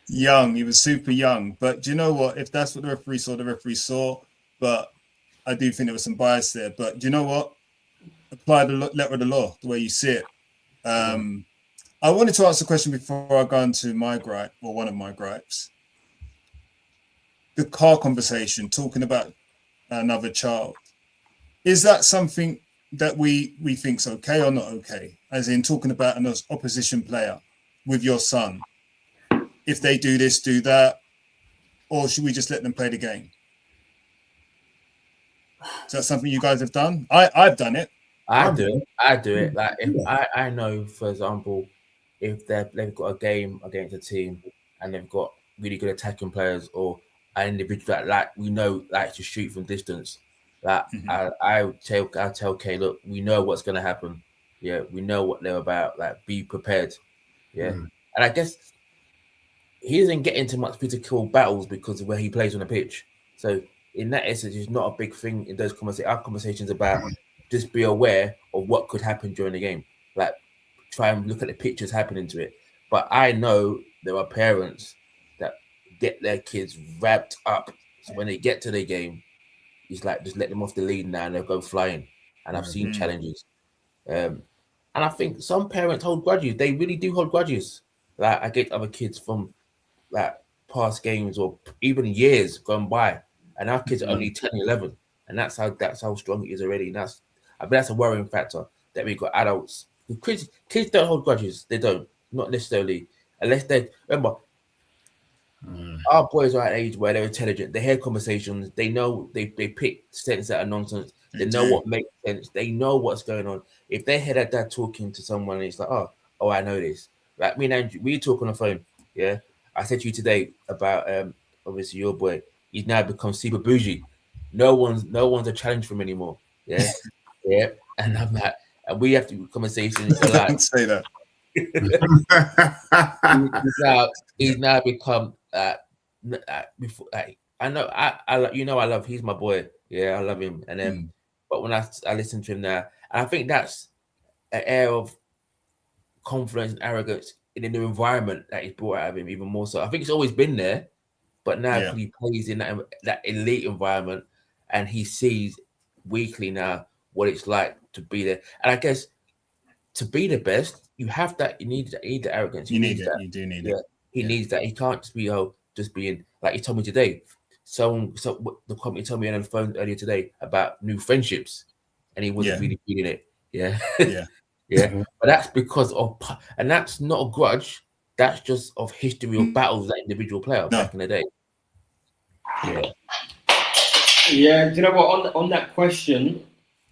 Young, he was super young. But do you know what? If that's what the referee saw. But I do think there was some bias there. But do you know what? Apply the letter of the law the way you see it. I wanted to ask a question before I go into my gripe, or one of my gripes. The car conversation, talking about another child. Is that something that we think's okay or not okay? As in talking about an opposition player with your son. If they do this, do that, or should we just let them play the game? Is that something you guys have done? I've done it. I do it. Like if I know, for example, if they've got a game against a team and they've got really good attacking players or an individual that like we know likes to shoot from distance, that I'll tell Kay, look, we know what's going to happen. Yeah, we know what they're about. Like, be prepared. Yeah, and I guess he doesn't get into much physical battles because of where he plays on the pitch. So in that essence, it's not a big thing in those conversations. Our conversations about just be aware of what could happen during the game. Like, try and look at the pictures happening to it. But I know there are parents that get their kids wrapped up. So when they get to the game, it's like just let them off the lead now and they'll go flying. And I've seen challenges. And I think some parents hold grudges. They really do hold grudges. Like, I get other kids from like past games or even years gone by, and our kids are only 10, 11, and that's how strong it is already. And I bet that's a worrying factor that we've got adults. Kids don't hold grudges. They don't, not necessarily, unless they remember. Our boys are at an age where they're intelligent. They hear conversations. They know they pick sentences that are nonsense. They know what makes sense. They know what's going on. If they hear that dad talking to someone, and it's like, oh, I know this. Like me and Andrew, we talk on the phone. Yeah, I said to you today about obviously your boy. He's now become super bougie. No one's a challenge for him anymore. Yeah, yeah. And I'm like, and we have to conversations a lot. Don't say that. he's now become before. I know I love. He's my boy. Yeah, I love him. And then, but when I listen to him now, I think that's an air of confidence and arrogance in the new environment that he's brought out of him even more so. I think it's always been there, but now he plays in that elite environment, and he sees weekly now what it's like to be there. And I guess to be the best, you have that. You need the arrogance. You need it. That. You do need it. He needs that. He can't just be just being like he told me today. So the company told me on the phone earlier today about new friendships, and he wasn't really feeling it. Yeah, yeah. But that's because of, and that's not a grudge. That's just of history of battles that individual player back in the day. Yeah. Do you know what? On that question,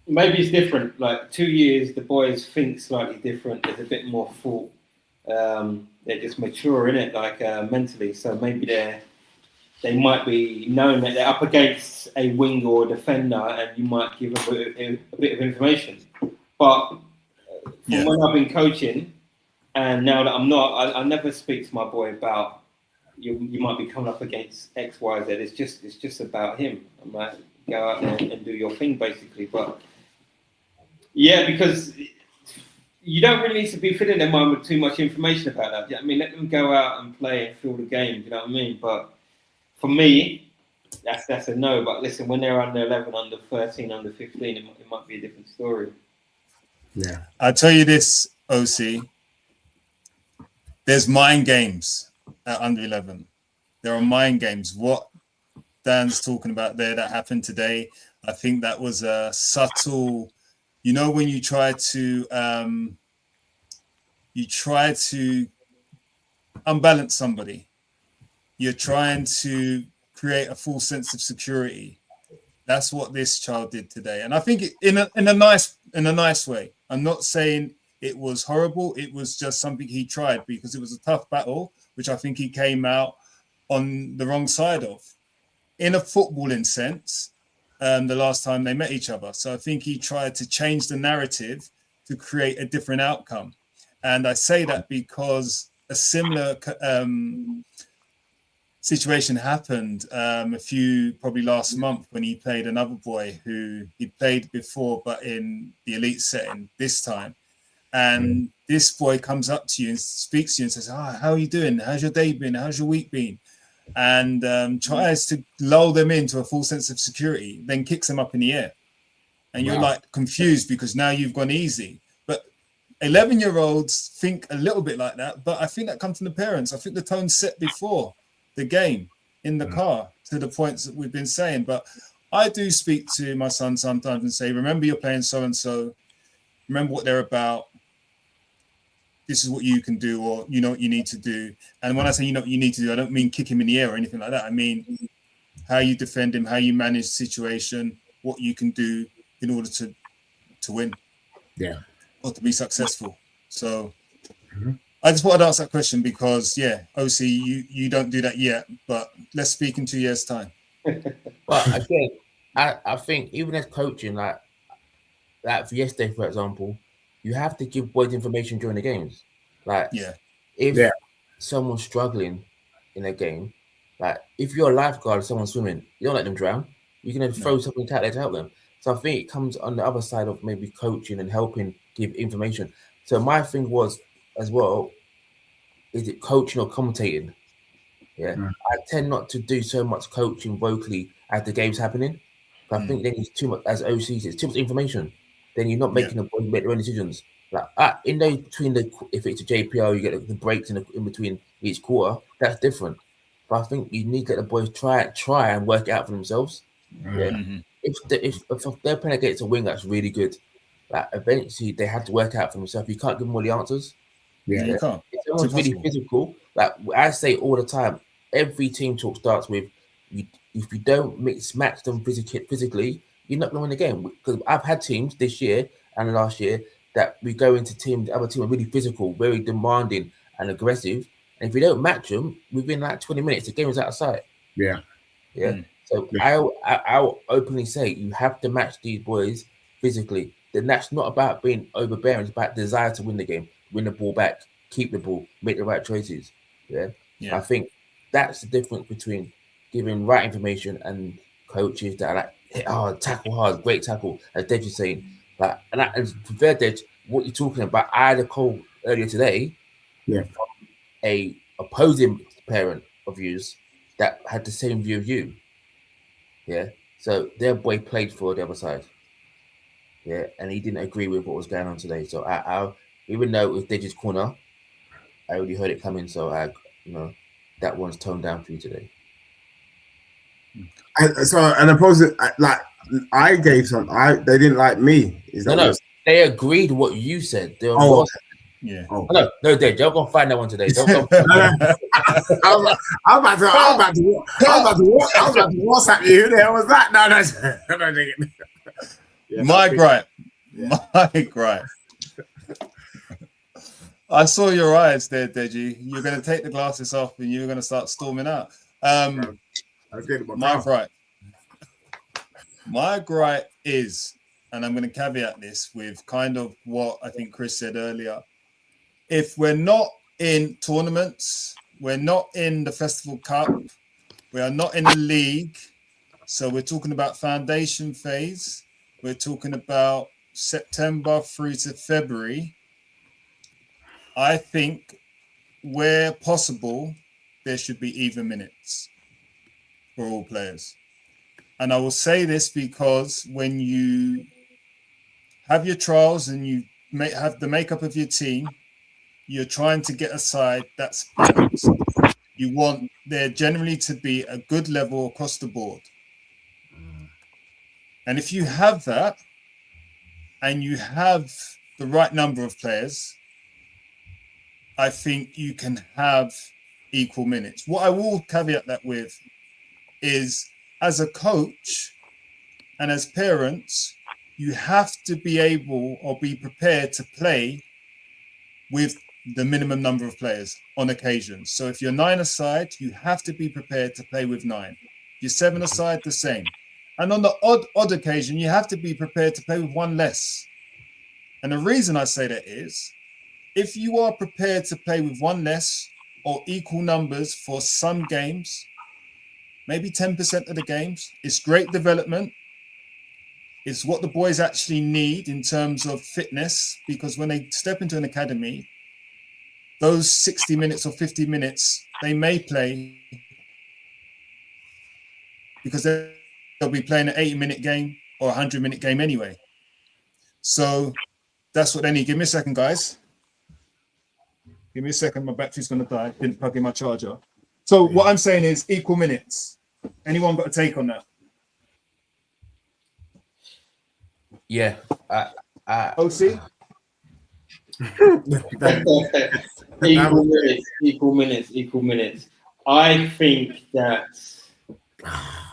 maybe it's different. Like 2 years, the boys think slightly different. There's a bit more thought. They're just mature in it, like mentally. So maybe they might be knowing that they're up against a wing or a defender, and you might give a bit of information. But from when I've been coaching, and now that I'm not, I never speak to my boy about you might be coming up against X, Y, Z. It's just about him. I might go out there and do your thing, basically. But yeah, because you don't really need to be filling them on with too much information about that. I mean, let them go out and play and feel the game. You know what I mean? But for me, that's a no. But listen, when they're under 11, under 13, under 15, it might be a different story. Yeah, I'll tell you this, OC. There's mind games at under 11. There are mind games. What Dan's talking about there that happened today, I think that was a subtle. You know, when you try to unbalance somebody, you're trying to create a full sense of security. That's what this child did today, and I think in a nice way. I'm not saying it was horrible. It was just something he tried because it was a tough battle, which I think he came out on the wrong side of, in a footballing sense. The last time they met each other. So I think he tried to change the narrative to create a different outcome. And I say that because a similar situation happened probably last month when he played another boy who he played before, but in the elite setting this time. And this boy comes up to you and speaks to you and says, how are you doing? How's your day been? How's your week been? And tries to lull them into a full sense of security, then kicks them up in the air. And you're like confused because now you've gone easy. But 11-year-olds think a little bit like that, but I think that comes from the parents. I think the tone's set before the game in the car to the points that we've been saying. But I do speak to my son sometimes and say, remember you're playing so-and-so. Remember what they're about. This is what you can do, or you know what you need to do. And when I say you know what you need to do, I don't mean kick him in the air or anything like that. I mean how you defend him, how you manage the situation, what you can do in order to win. Yeah. Or to be successful. So I just wanted to ask that question because, OC, you don't do that yet, but let's speak in 2 years' time. But again, I think even as coaching, like for yesterday, for example, you have to give boys information during the games. Like, Yeah. if Yeah. someone's struggling in a game, like if you're a lifeguard and someone's swimming, you don't let them drown. You're gonna throw something out there to help them. So I think it comes on the other side of maybe coaching and helping give information. So my thing was as well, is it coaching or commentating? Yeah. I tend not to do so much coaching vocally as the game's happening. I think then it's too much as OCs, it's too much information. Then you're not making the boys make their own decisions. Like in the between the if it's a JPL, you get the breaks in between each quarter. That's different. But I think you need to let the boys try and work it out for themselves. Yeah. If they're playing against a wing that's really good, like eventually they have to work out for themselves. You can't give them all the answers. Yeah. You can't. If someone's really physical, like I say all the time, every team talk starts with if you don't match them physically, you're not going to win the game. Because I've had teams this year and last year that we go into the other team are really physical, very demanding and aggressive. And if you don't match them, within like 20 minutes, the game is out of sight. Yeah. Yeah. So I'll openly say you have to match these boys physically. Then that's not about being overbearing. It's about desire to win the game, win the ball back, keep the ball, make the right choices. Yeah. I think that's the difference between giving right information and coaches that are like hit hard, tackle hard, great tackle, as Dej is saying. Like, and to fair Dej, what you're talking about, I had a call earlier today from a opposing parent of yours that had the same view of you. Yeah. So their boy played for the other side. Yeah, and he didn't agree with what was going on today. So I even though it was Dej's corner, I already heard it coming. So that one's toned down for you today. So an opposite, like I gave some. They didn't like me. Is that no? They agreed with what you said. Yeah. No, Dej, you're gonna find that one today. Don't go. I was about to WhatsApp you. Who the hell was that? No. My gripe. I saw your eyes there, Deji. You're going to take the glasses off and you're going to start storming out. My gripe is, and I'm going to caveat this with kind of what I think Chris said earlier. If we're not in tournaments, we're not in the Festival Cup, we are not in the league. So we're talking about foundation phase. We're talking about September through to February. I think where possible, there should be even minutes for all players. And I will say this because when you have your trials and you have the makeup of your team, you're trying to get a side that's balanced. You want there generally to be a good level across the board. And if you have that, and you have the right number of players, I think you can have equal minutes. What I will caveat that with is, as a coach and as parents, you have to be able or be prepared to play with the minimum number of players on occasions. So if you're 9 aside, you have to be prepared to play with 9. If you're 7 aside, the same. And on the odd occasion, you have to be prepared to play with 1 less. And the reason I say that is, if you are prepared to play with 1 less or equal numbers for some games, maybe 10% of the games, it's great development. It's what the boys actually need in terms of fitness, because when they step into an academy, those 60 minutes or 50 minutes, they may play because they'll be playing an 80-minute game or a 100-minute game anyway. So that's what they need. Give me a second, guys. Give me a second. My battery's going to die. Didn't plug in my charger. So what I'm saying is equal minutes. Anyone got a take on that? Yeah. OC? Equal minutes. I think that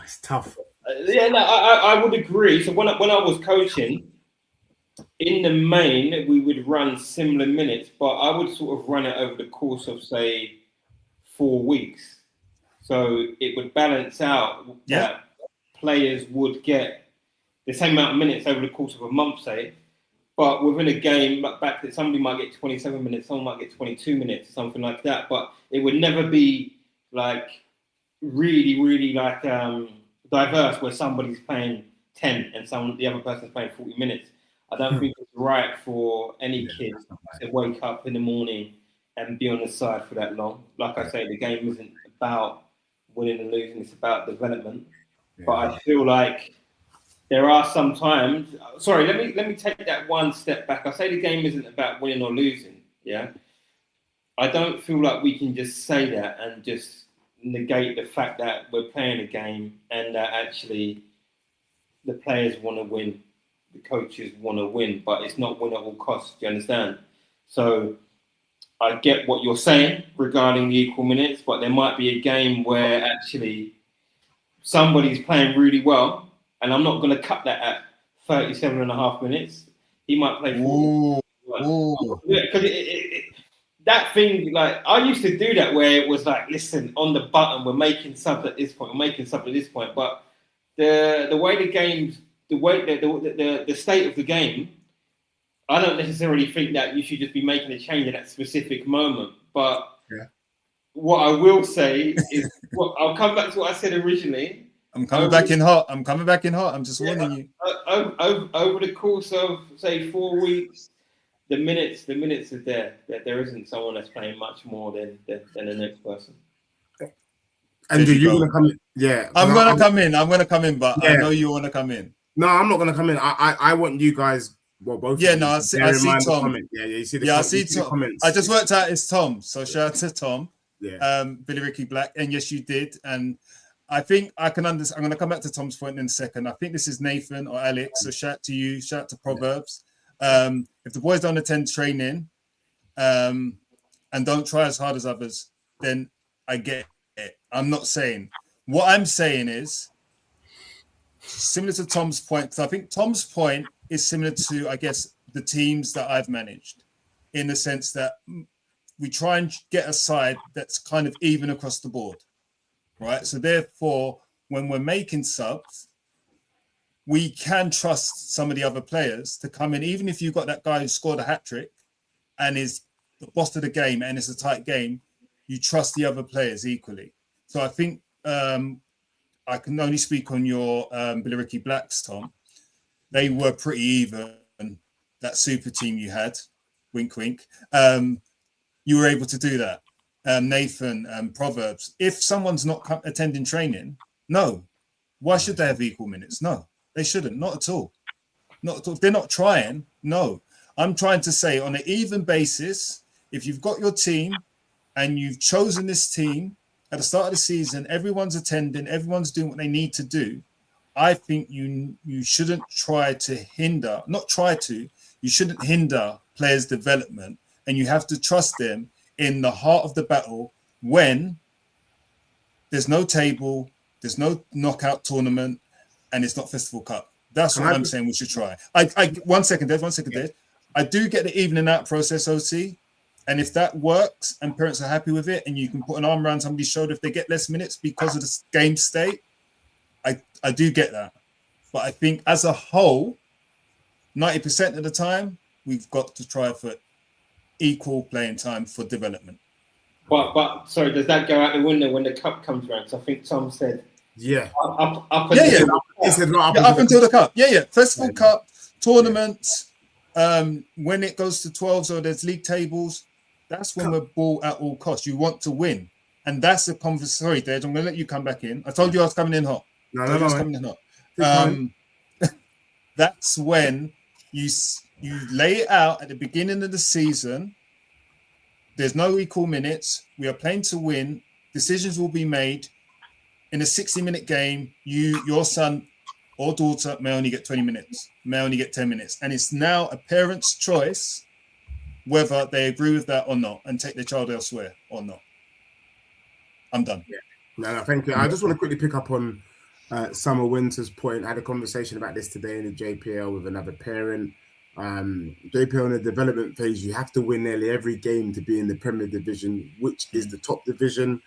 it's tough. I would agree. So when I was coaching, in the main, we would run similar minutes, but I would sort of run it over the course of, say, 4 weeks. So it would balance out that players would get the same amount of minutes over the course of a month, say. But within a game, back that somebody might get 27 minutes, someone might get 22 minutes, something like that. But it would never be like really, really like diverse where somebody's playing 10 and the other person's playing 40 minutes. I don't think it's right for any kid to wake up in the morning and be on the side for that long. Like I say, the game isn't about winning and losing; it's about development. Yeah. But I feel like there are some times. Sorry, let me take that one step back. I say the game isn't about winning or losing. Yeah, I don't feel like we can just say that and just negate the fact that we're playing a game and that actually the players want to win, the coaches want to win, but it's not win at all costs. Do you understand? So I get what you're saying regarding the equal minutes, but there might be a game where actually somebody's playing really well. And I'm not going to cut that at 37 and a half minutes. He might play 40. Because that thing, like, I used to do that where it was like, listen, on the button, we're making sub at this point, we're making sub at this point. But the way the game's, the state of the game, I don't necessarily think that you should just be making a change at that specific moment. But what I will say is, I'll come back to what I said originally. I'm coming back in hot. I'm just warning you. Over the course of, say, 4 weeks, the minutes are there. There isn't someone that's playing much more than the next person. Andrew, you're going to come in? Yeah. I'm going to come in, but I know you want to come in. No, I'm not going to come in. I want you guys, well, both. Yeah, no, I see Tom. Yeah, you see the, I see Tom. Comments. I just worked out it's Tom. So shout out to Tom. Yeah. Billy Ricky Black. And yes, you did. And I think I can understand. I'm going to come back to Tom's point in a second. I think this is Nathan or Alex. So shout out to you. Shout out to Proverbs. If the boys don't attend training and don't try as hard as others, then I get it. I'm not saying. What I'm saying is similar to Tom's point, because I think Tom's point is similar to, I guess, the teams that I've managed in the sense that we try and get a side that's kind of even across the board. Right. So therefore, when we're making subs, we can trust some of the other players to come in, even if you've got that guy who scored a hat trick and is the boss of the game and it's a tight game, you trust the other players equally. So I think I can only speak on your Billy Ricky Blacks, Tom. They were pretty even. That super team you had, wink, wink. You were able to do that. Nathan, Proverbs. If someone's not attending training, no. Why should they have equal minutes? No, they shouldn't. Not at all. Not at all. If they're not trying, no. I'm trying to say on an even basis, if you've got your team and you've chosen this team at the start of the season, everyone's attending, everyone's doing what they need to do. I think you shouldn't try to hinder, you shouldn't hinder players' development, and you have to trust them in the heart of the battle when there's no table, there's no knockout tournament, and it's not Festival Cup. That's what I'm saying we should try. One second, Dave. I do get the evening out process, OC. And if that works and parents are happy with it and you can put an arm around somebody's shoulder if they get less minutes because of the game state, I do get that. But I think as a whole, 90% of the time, we've got to try for equal playing time for development. But sorry, does that go out the window when the cup comes around? So I think Tom said, up until the cup. Yeah. Festival Cup, tournaments, when it goes to 12s or there's league tables, that's when we're ball at all costs. You want to win. And that's the conversation. Sorry, Dave, I'm going to let you come back in. I told you I was coming in hot. That's when you lay it out at the beginning of the season. There's no equal minutes. We are playing to win. Decisions will be made. In a 60-minute game, your son or daughter may only get 20 minutes, may only get 10 minutes. And it's now a parent's choice whether they agree with that or not and take their child elsewhere or not. I'm done. Yeah. No, thank you. I just want to quickly pick up on Summer Winter's point. I had a conversation about this today in the JPL with another parent. JPL in the development phase, you have to win nearly every game to be in the Premier Division, which is the top division.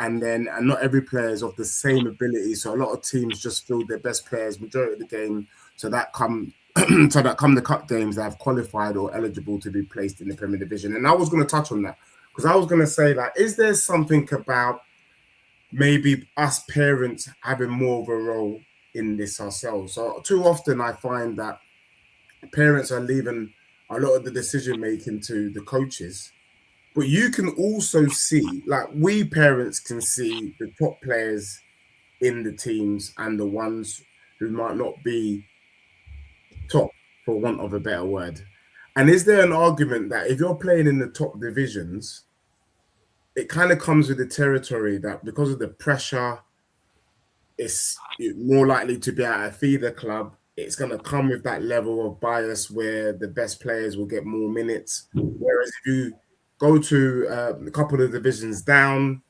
And not every player is of the same ability. So a lot of teams just field their best players majority of the game. So that so that come the cup games, they have qualified or eligible to be placed in the Premier Division. And I was going to touch on that because I was going to say, like, is there something about maybe us parents having more of a role in this ourselves? So too often I find that parents are leaving a lot of the decision making to the coaches. But you can also see, like, we parents can see the top players in the teams and the ones who might not be top, for want of a better word. And is there an argument that if you're playing in the top divisions, it kind of comes with the territory that because of the pressure, it's more likely to be at a feeder club. It's going to come with that level of bias where the best players will get more minutes. Whereas if you go to a couple of divisions down,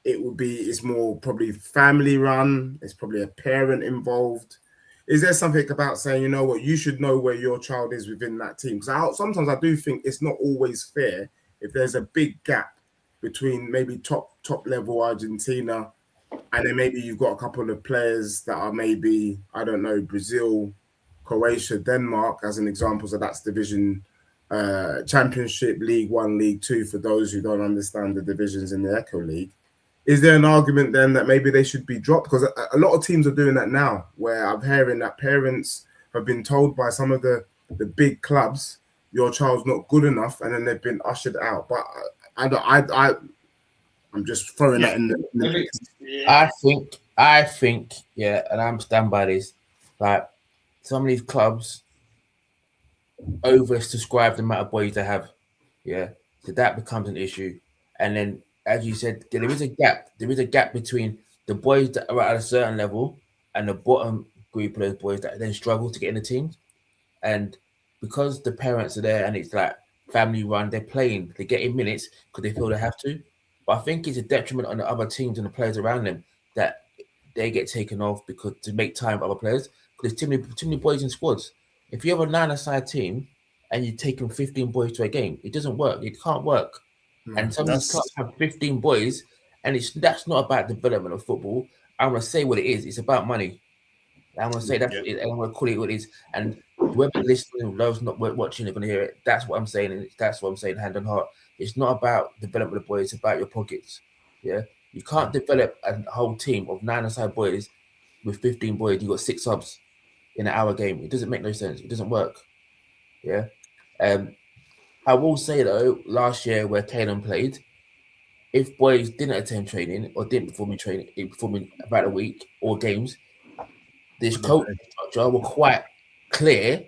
it's more probably family run. It's probably a parent involved. Is there something about saying, you know what, you should know where your child is within that team? Because sometimes I do think it's not always fair if there's a big gap between maybe top level Argentina and then maybe you've got a couple of players that are maybe, I don't know, Brazil, Croatia, Denmark as an example. So that's division championship, League 1, League 2 for those who don't understand the divisions in the Echo League. Is there an argument then that maybe they should be dropped? Because a lot of teams are doing that now, where I'm hearing that parents have been told by some of the big clubs, your child's not good enough, and then they've been ushered out. But I'm just throwing that in the I think, yeah, and I'm stand by this. Like, some of these clubs oversubscribe the amount of boys they have, yeah. So that becomes an issue, and then, as you said, there is a gap. There is a gap between the boys that are at a certain level and the bottom group of those boys that then struggle to get in the teams. And because the parents are there and it's like family run, they're playing, they're getting minutes because they feel they have to. But I think it's a detriment on the other teams and the players around them that they get taken off because to make time for other players. Because there's too many boys in squads. If you have a 9-a-side team and you're taking 15 boys to a game, it doesn't work. It can't work. And some of these clubs have 15 boys, and that's not about development of football. I'm going to say what it is. It's about money. I'm going to say that's what it is, and I'm going to call it what it is. And whoever listening, those not watching, are going to hear it. That's what I'm saying, and that's what I'm saying hand on heart. It's not about development of boys. It's about your pockets. Yeah, you can't develop a whole team of 9-a-side boys with 15 boys. You got 6 subs in an hour game. It doesn't make no sense. It doesn't work. Yeah. I will say though, last year where Kalen played, if boys didn't attend training or didn't perform in about a week or games, this coaching structure were quite clear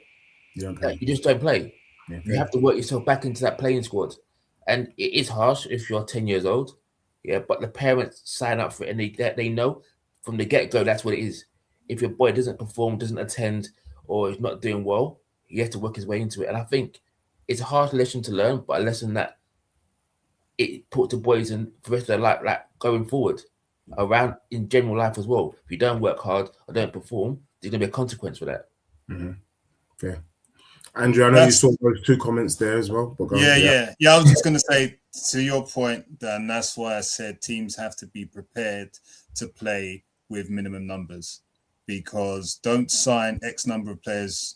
that you just don't play. Yeah. You have to work yourself back into that playing squad. And it is harsh if you're 10 years old. Yeah, but the parents sign up for it and they know from the get-go that's what it is. If your boy doesn't perform, doesn't attend, or is not doing well, he has to work his way into it. And I think it's a hard lesson to learn, but a lesson that it put to boys in for the rest of their life, like going forward, around in general life as well. If you don't work hard or don't perform, there's going to be a consequence for that. Mm-hmm. Yeah. Andrew, I know you saw those 2 comments there as well. But yeah. I was just going to say, to your point, Dan, that's why I said teams have to be prepared to play with minimum numbers, because don't sign X number of players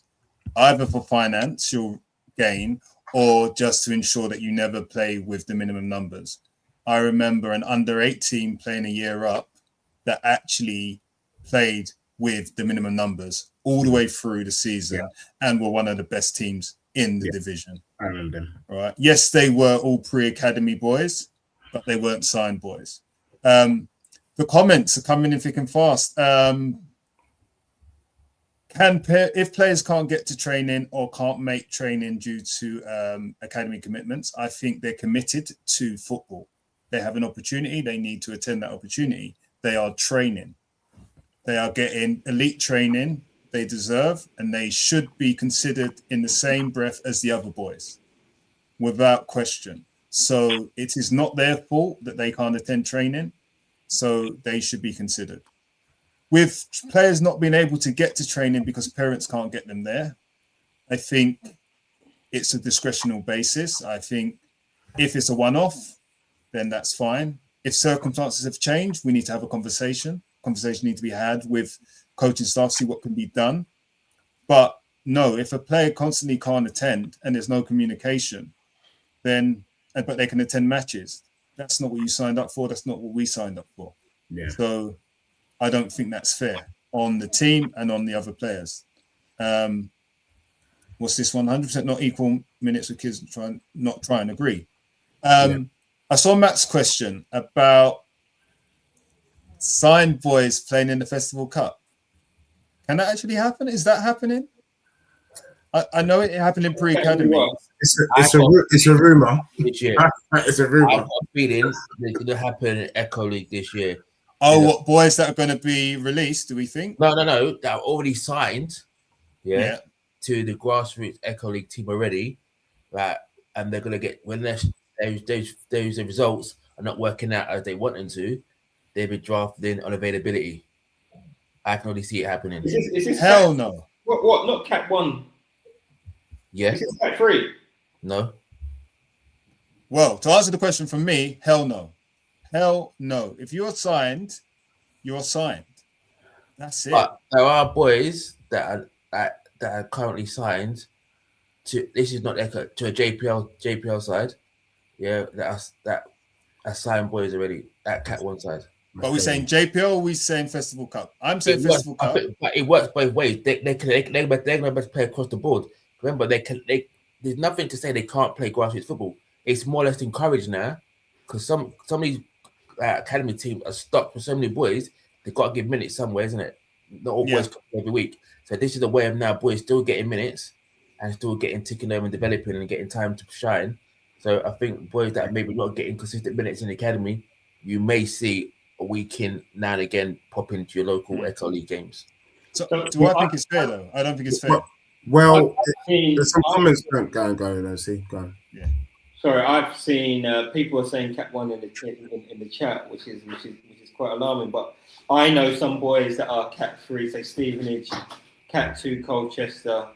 either for financial gain or just to ensure that you never play with the minimum numbers. I remember an under-18 playing a year up that actually played with the minimum numbers all the way through the season and were one of the best teams in the division. I remember them. Right. Yes, they were all pre-academy boys, but they weren't signed boys. The comments are coming in thick and fast. If players can't get to training or can't make training due to academy commitments, I think they're committed to football. They have an opportunity. They need to attend that opportunity. They are training. They are getting elite training they deserve, and they should be considered in the same breath as the other boys, without question. So it is not their fault that they can't attend training. So they should be considered. With players not being able to get to training because parents can't get them there, I think it's a discretional basis. I think if it's a one-off, then that's fine. If circumstances have changed, we need to have a conversation. Conversation needs to be had with coaching staff, see what can be done. But no, if a player constantly can't attend and there's no communication, then but they can attend matches. That's not what you signed up for. That's not what we signed up for. Yeah. So I don't think that's fair on the team and on the other players. What's this 100% not equal minutes with kids not try and agree? I saw Matt's question about signed boys playing in the Festival Cup. Can that actually happen? Is that happening? I know it happened in pre-academy. It's a rumor. This year. It's a rumor. I've got a feeling it's going to happen in Echo League this year. Oh, what boys that are going to be released, do we think? No. That are already signed, to the Grassroots Echo League team already, right? And they're going to get, when those results are not working out as they want them to, they'll be drafted in on availability. I can already see it happening. Is this Hell no. What? Not Cat 1? Yeah. Is this Cat 3? No. Well, to answer the question from me, hell no. Hell no. If you're signed, you're signed. That's it. But there are boys that are currently signed to. This is not Echo, to a JPL side. Yeah, that are signed boys already at Cat 1 side. But we're saying JPL, or we saying Festival Cup? I'm saying Festival Cup. But it works both ways. They're going to play across the board. Remember, there's nothing to say they can't play grassroots football. It's more or less encouraged now because some of these academy teams are stuck with so many boys. They've got to give minutes somewhere, isn't it? Not all boys come every week. So this is a way of now boys still getting minutes and still ticking over and developing and getting time to shine. So I think boys that are maybe not getting consistent minutes in the academy, you may see a week in now and again pop into your local Echo League games. So do I think it's fair though? I don't think it's fair. Well, there's some comments go. See, go on. Yeah. Sorry, I've seen people are saying Cat 1 in the chat, which is quite alarming. But I know some boys that are Cat 3, say Stevenage, Cat 2, Colchester,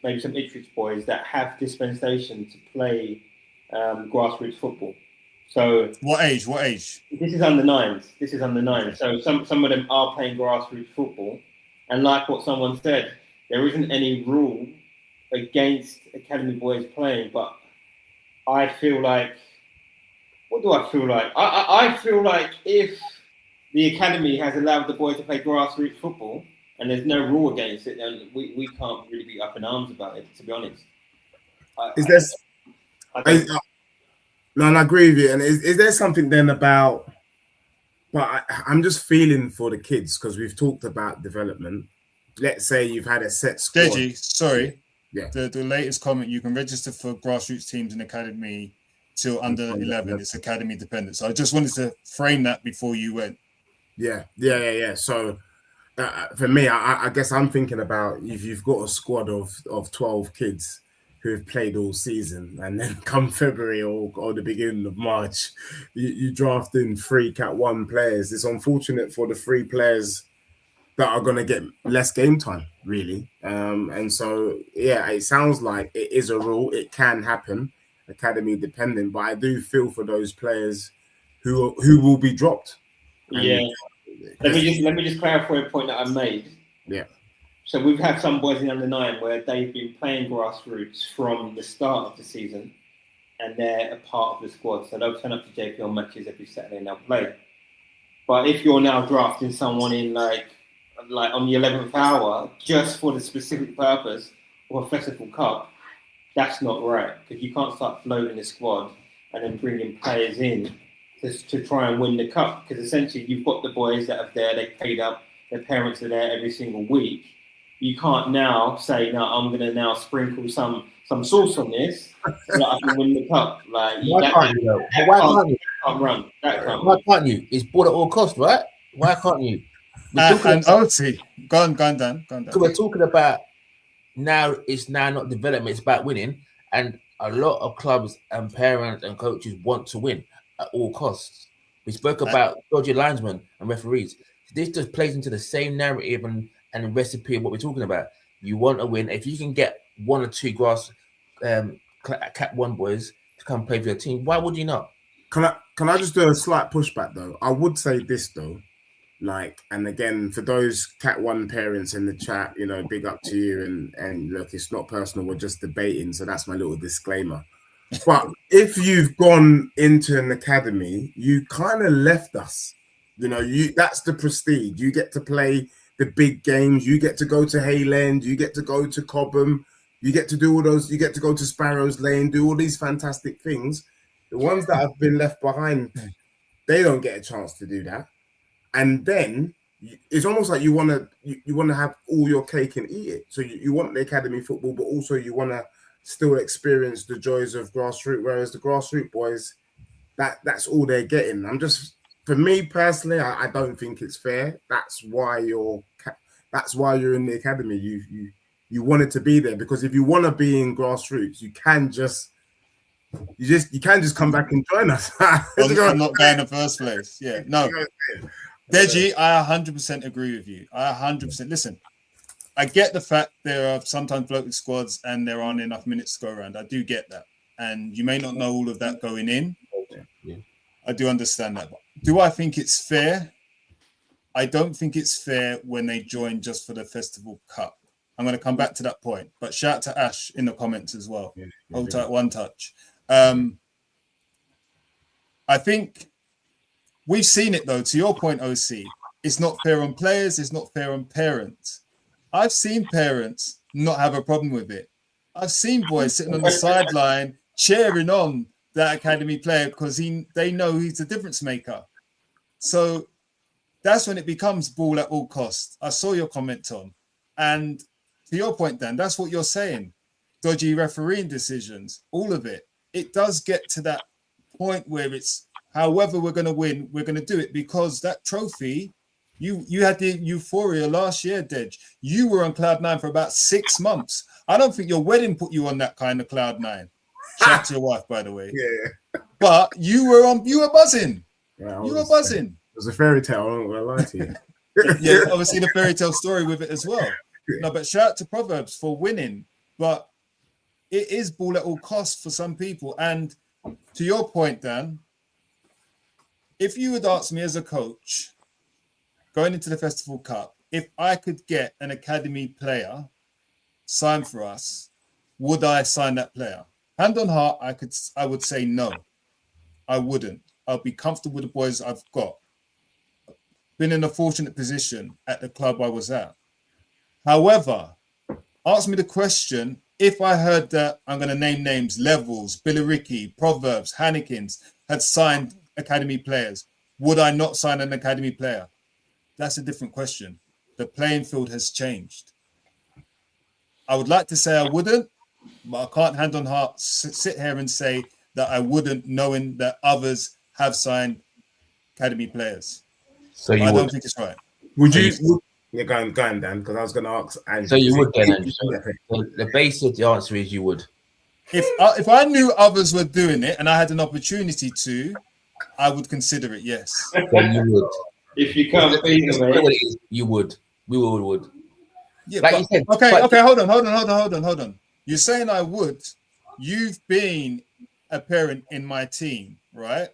maybe some Ipswich boys that have dispensation to play grassroots football. So what age? This is under 9s. So some of them are playing grassroots football, and like what someone said, there isn't any rule against academy boys playing. But I feel like, what do I feel like? I feel like if the academy has allowed the boys to play grassroots football and there's no rule against it, then we can't really be up in arms about it. To be honest, No, and I agree with you. And is there something then about? But I'm just feeling for the kids because we've talked about development. Let's say you've had a set squad. Deji, sorry. Yeah. The latest comment: you can register for grassroots teams in academy till under 11. It's academy dependent. So I just wanted to frame that before you went. Yeah. So for me, I guess I'm thinking about if you've got a squad of 12 kids who have played all season, and then come February or the beginning of March, you draft in 3 Cat 1 players. It's unfortunate for the 3 players that are going to get less game time, really. And so, it sounds like it is a rule. It can happen, academy dependent, but I do feel for those players who will be dropped. Yeah. Let me just clarify a point that I made. Yeah. So we've had some boys in under 9 where they've been playing grassroots from the start of the season, and they're a part of the squad. So they'll turn up to JPL matches every Saturday and they'll play. But if you're now drafting someone in like on the 11th hour just for the specific purpose of a Festival Cup, that's not right, because you can't start floating the squad and then bringing players in to try and win the cup, because essentially you've got the boys that are there, they paid up, their parents are there every single week. You can't now say, no, I'm going to now sprinkle some sauce on this so that I can win the cup. Like, Why can't you? Why can't you? It's bought at all costs, right? Why can't you? And OT, go on, Dan. So we're talking about now. It's now not development; it's about winning. And a lot of clubs and parents and coaches want to win at all costs. We spoke about dodgy linesmen and referees. This just plays into the same narrative and recipe of what we're talking about. You want to win. If you can get 1 or 2 Cat 1 boys to come play for your team, why would you not? Can I just do a slight pushback though? I would say this though. Like, and again, for those Cat One parents in the chat, you know, big up to you. And look, it's not personal. We're just debating. So that's my little disclaimer. But if you've gone into an academy, you kind of left us. You know, that's the prestige. You get to play the big games. You get to go to Hayland. You get to go to Cobham. You get to do all those. You get to go to Sparrows Lane. Do all these fantastic things. The ones that have been left behind, they don't get a chance to do that. And then it's almost like you want to have all your cake and eat it. So you want the academy football, but also you want to still experience the joys of grassroots. Whereas the grassroots boys, that's all they're getting. For me personally, I don't think it's fair. That's why you're in the academy. You wanted to be there, because if you want to be in grassroots, you can't just come back and join us. I'm not going in the first place. Yeah, no. Deji, I 100% agree with you. I 100%. Listen, I get the fact there are sometimes floating squads and there aren't enough minutes to go around. I do get that. And you may not know all of that going in. Yeah. I do understand that. Do I think it's fair? I don't think it's fair when they join just for the Festival Cup. I'm going to come back to that point. But shout out to Ash in the comments as well. Hold tight, one touch. I think we've seen it, though. To your point, OC, it's not fair on players. It's not fair on parents. I've seen parents not have a problem with it. I've seen boys sitting on the sideline cheering on that academy player because they know he's a difference maker. So that's when it becomes ball at all costs. I saw your comment, Tom. And to your point, Dan, that's what you're saying. Dodgy refereeing decisions, all of it. It does get to that point where it's, however we're going to win, we're going to do it, because that trophy, you had the euphoria last year, Dej. You were on cloud nine for about 6 months. I don't think your wedding put you on that kind of cloud nine. Shout out to your wife, by the way. Yeah. But you were buzzing. Yeah, you were buzzing. It was a fairy tale. I'm not going to lie to you. Yeah, obviously the fairy tale story with it as well. No, but shout out to Proverbs for winning. But it is ball at all costs for some people. And to your point, Dan, if you would ask me as a coach going into the Festival Cup, if I could get an academy player signed for us, would I sign that player? Hand on heart, I would say no. I wouldn't. I'll be comfortable with the boys I've got. Been in a fortunate position at the club I was at. However, ask me the question, if I heard that, I'm going to name names, Levels, Billericay, Proverbs, Hannekins had signed academy players, would I not sign an academy player? That's a different question. The playing field has changed. I would like to say I wouldn't, but I can't hand on heart sit here and say that I wouldn't, knowing that others have signed academy players. So you I would. don't think it's right. Would you? You're going, Dan, because I was going to ask Andrew. So you would then, Andrew. So the base of the answer is you would. If I knew others were doing it and I had an opportunity to, I would consider it, yes. Then you would. If you can't beat them, mate. You would. We all would. Yeah, like but, you said, okay, hold on. You're saying I would. You've been a parent in my team, right?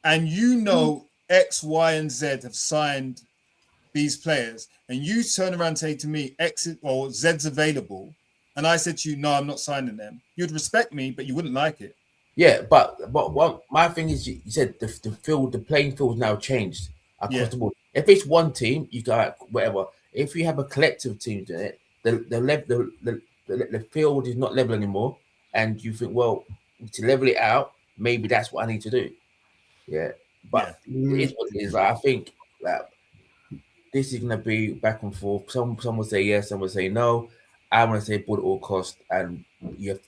And you know X, Y, and Z have signed these players, and you turn around and say to me, X or Z's available, and I said to you, no, I'm not signing them. You'd respect me, but you wouldn't like it. Yeah, but what my thing is, you said the playing field now changed across the board. If it's one team, you got whatever. If you have a collective team doing it, the field is not level anymore, and you think, well, to level it out, maybe that's what I need to do. Yeah, but it is what it is. Like, I think that this is gonna be back and forth. Some will say yes, some will say no. I want to say ball at all cost, and you have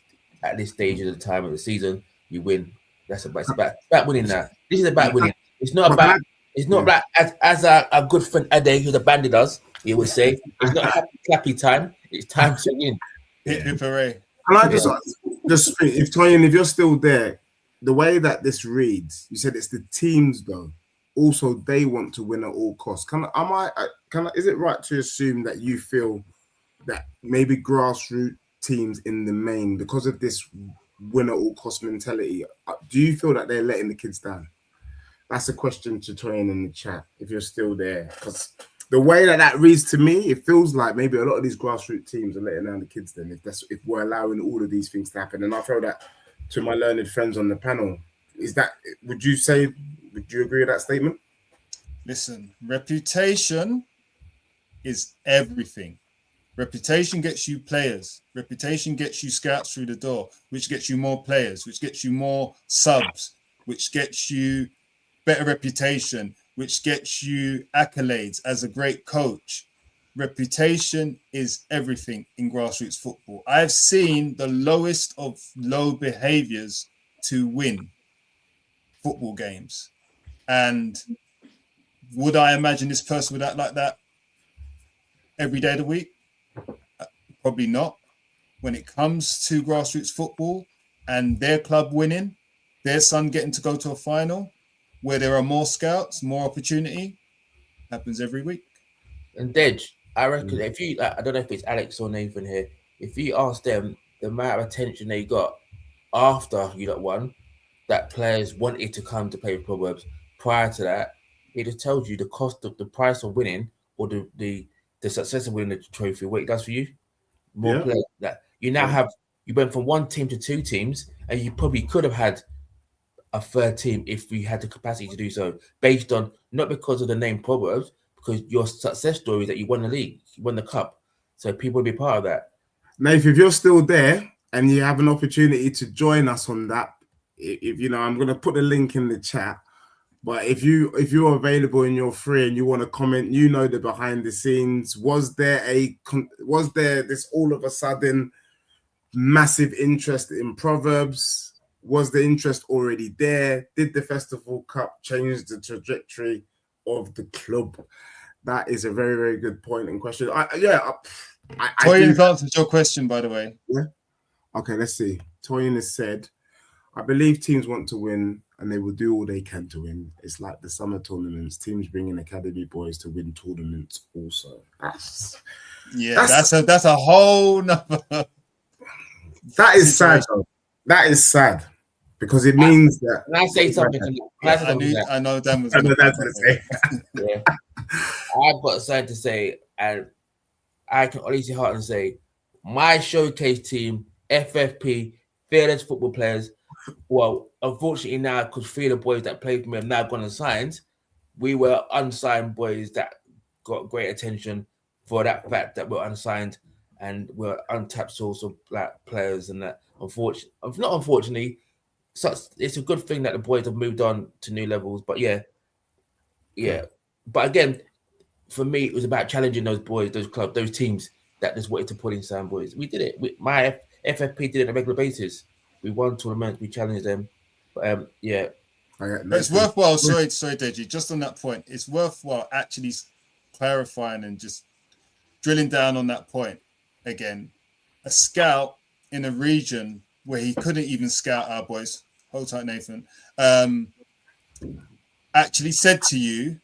at this stage of the time of the season, you win. It's about winning now. This is about winning. It's not about. It's not about as a good friend Ade, who the bandit does. He would say it's not happy clappy time. It's time to win. Hip hooray! And I just think, if Toyin, if you're still there, the way that this reads, you said it's the teams though. Also, they want to win at all costs. Is it right to assume that you feel that maybe grassroots teams in the main, because of this win at all cost mentality, do you feel that they're letting the kids down? That's a question to Toyin in the chat if you're still there, because the way that reads to me, it feels like maybe a lot of these grassroots teams are letting down the kids. Then, if we're allowing all of these things to happen, and I throw that to my learned friends on the panel. Would you agree with that statement? Listen, reputation is everything. Reputation gets you players. Reputation gets you scouts through the door, which gets you more players, which gets you more subs, which gets you better reputation, which gets you accolades as a great coach. Reputation is everything in grassroots football. I've seen the lowest of low behaviors to win football games. And would I imagine this person would act like that every day of the week? Probably not. When it comes to grassroots football and their club winning, their son getting to go to a final where there are more scouts, more opportunity, happens every week. And Dej, I reckon if you, I don't know if it's Alex or Nathan here, if you ask them the amount of attention they got after you got won, that players wanted to come to play with Proverbs. Prior to that, it just tells you the cost of the price of winning or the success of winning the trophy, what it does for you. More players that you now have. You went from one team to two teams, and you probably could have had a third team if we had the capacity to do so, based on not because of the name Proverbs, because your success story is that you won the league, you won the cup, so people will be part of that. Nath, if you're still there and you have an opportunity to join us on that, if you know, I'm going to put the link in the chat. But if you're available and you're free and you want to comment, you know, the behind the scenes, was there this all of a sudden massive interest in Proverbs? Was the interest already there? Did the Festival Cup change the trajectory of the club? That is a very, very good point and question. Toyin answered your question, by the way. Yeah. Okay, let's see. Toyin has said, I believe teams want to win and they will do all they can to win. It's like the summer tournaments. Teams bring in academy boys to win tournaments also. That's a whole nother. That is sad, though. That is sad. Because it means that. Can I say something? I know Dan was going to say. Yeah. I've got something to say, and I can honestly heart and say, my showcase team, FFP, fearless football players. Well, unfortunately now, because three of the boys that played for me have now gone and signed, we were unsigned boys that got great attention for that fact that we're unsigned and we're untapped source of black players. And that, unfortunately, it's a good thing that the boys have moved on to new levels. But yeah. But again, for me, it was about challenging those boys, those clubs, those teams that just wanted to put in some boys. We did it. My FFP did it on a regular basis. We won tournaments, we challenged them. But it's worthwhile. Sorry, Deji. Just on that point, it's worthwhile actually clarifying and just drilling down on that point again. A scout in a region where he couldn't even scout our boys, hold tight, Nathan, actually said to you,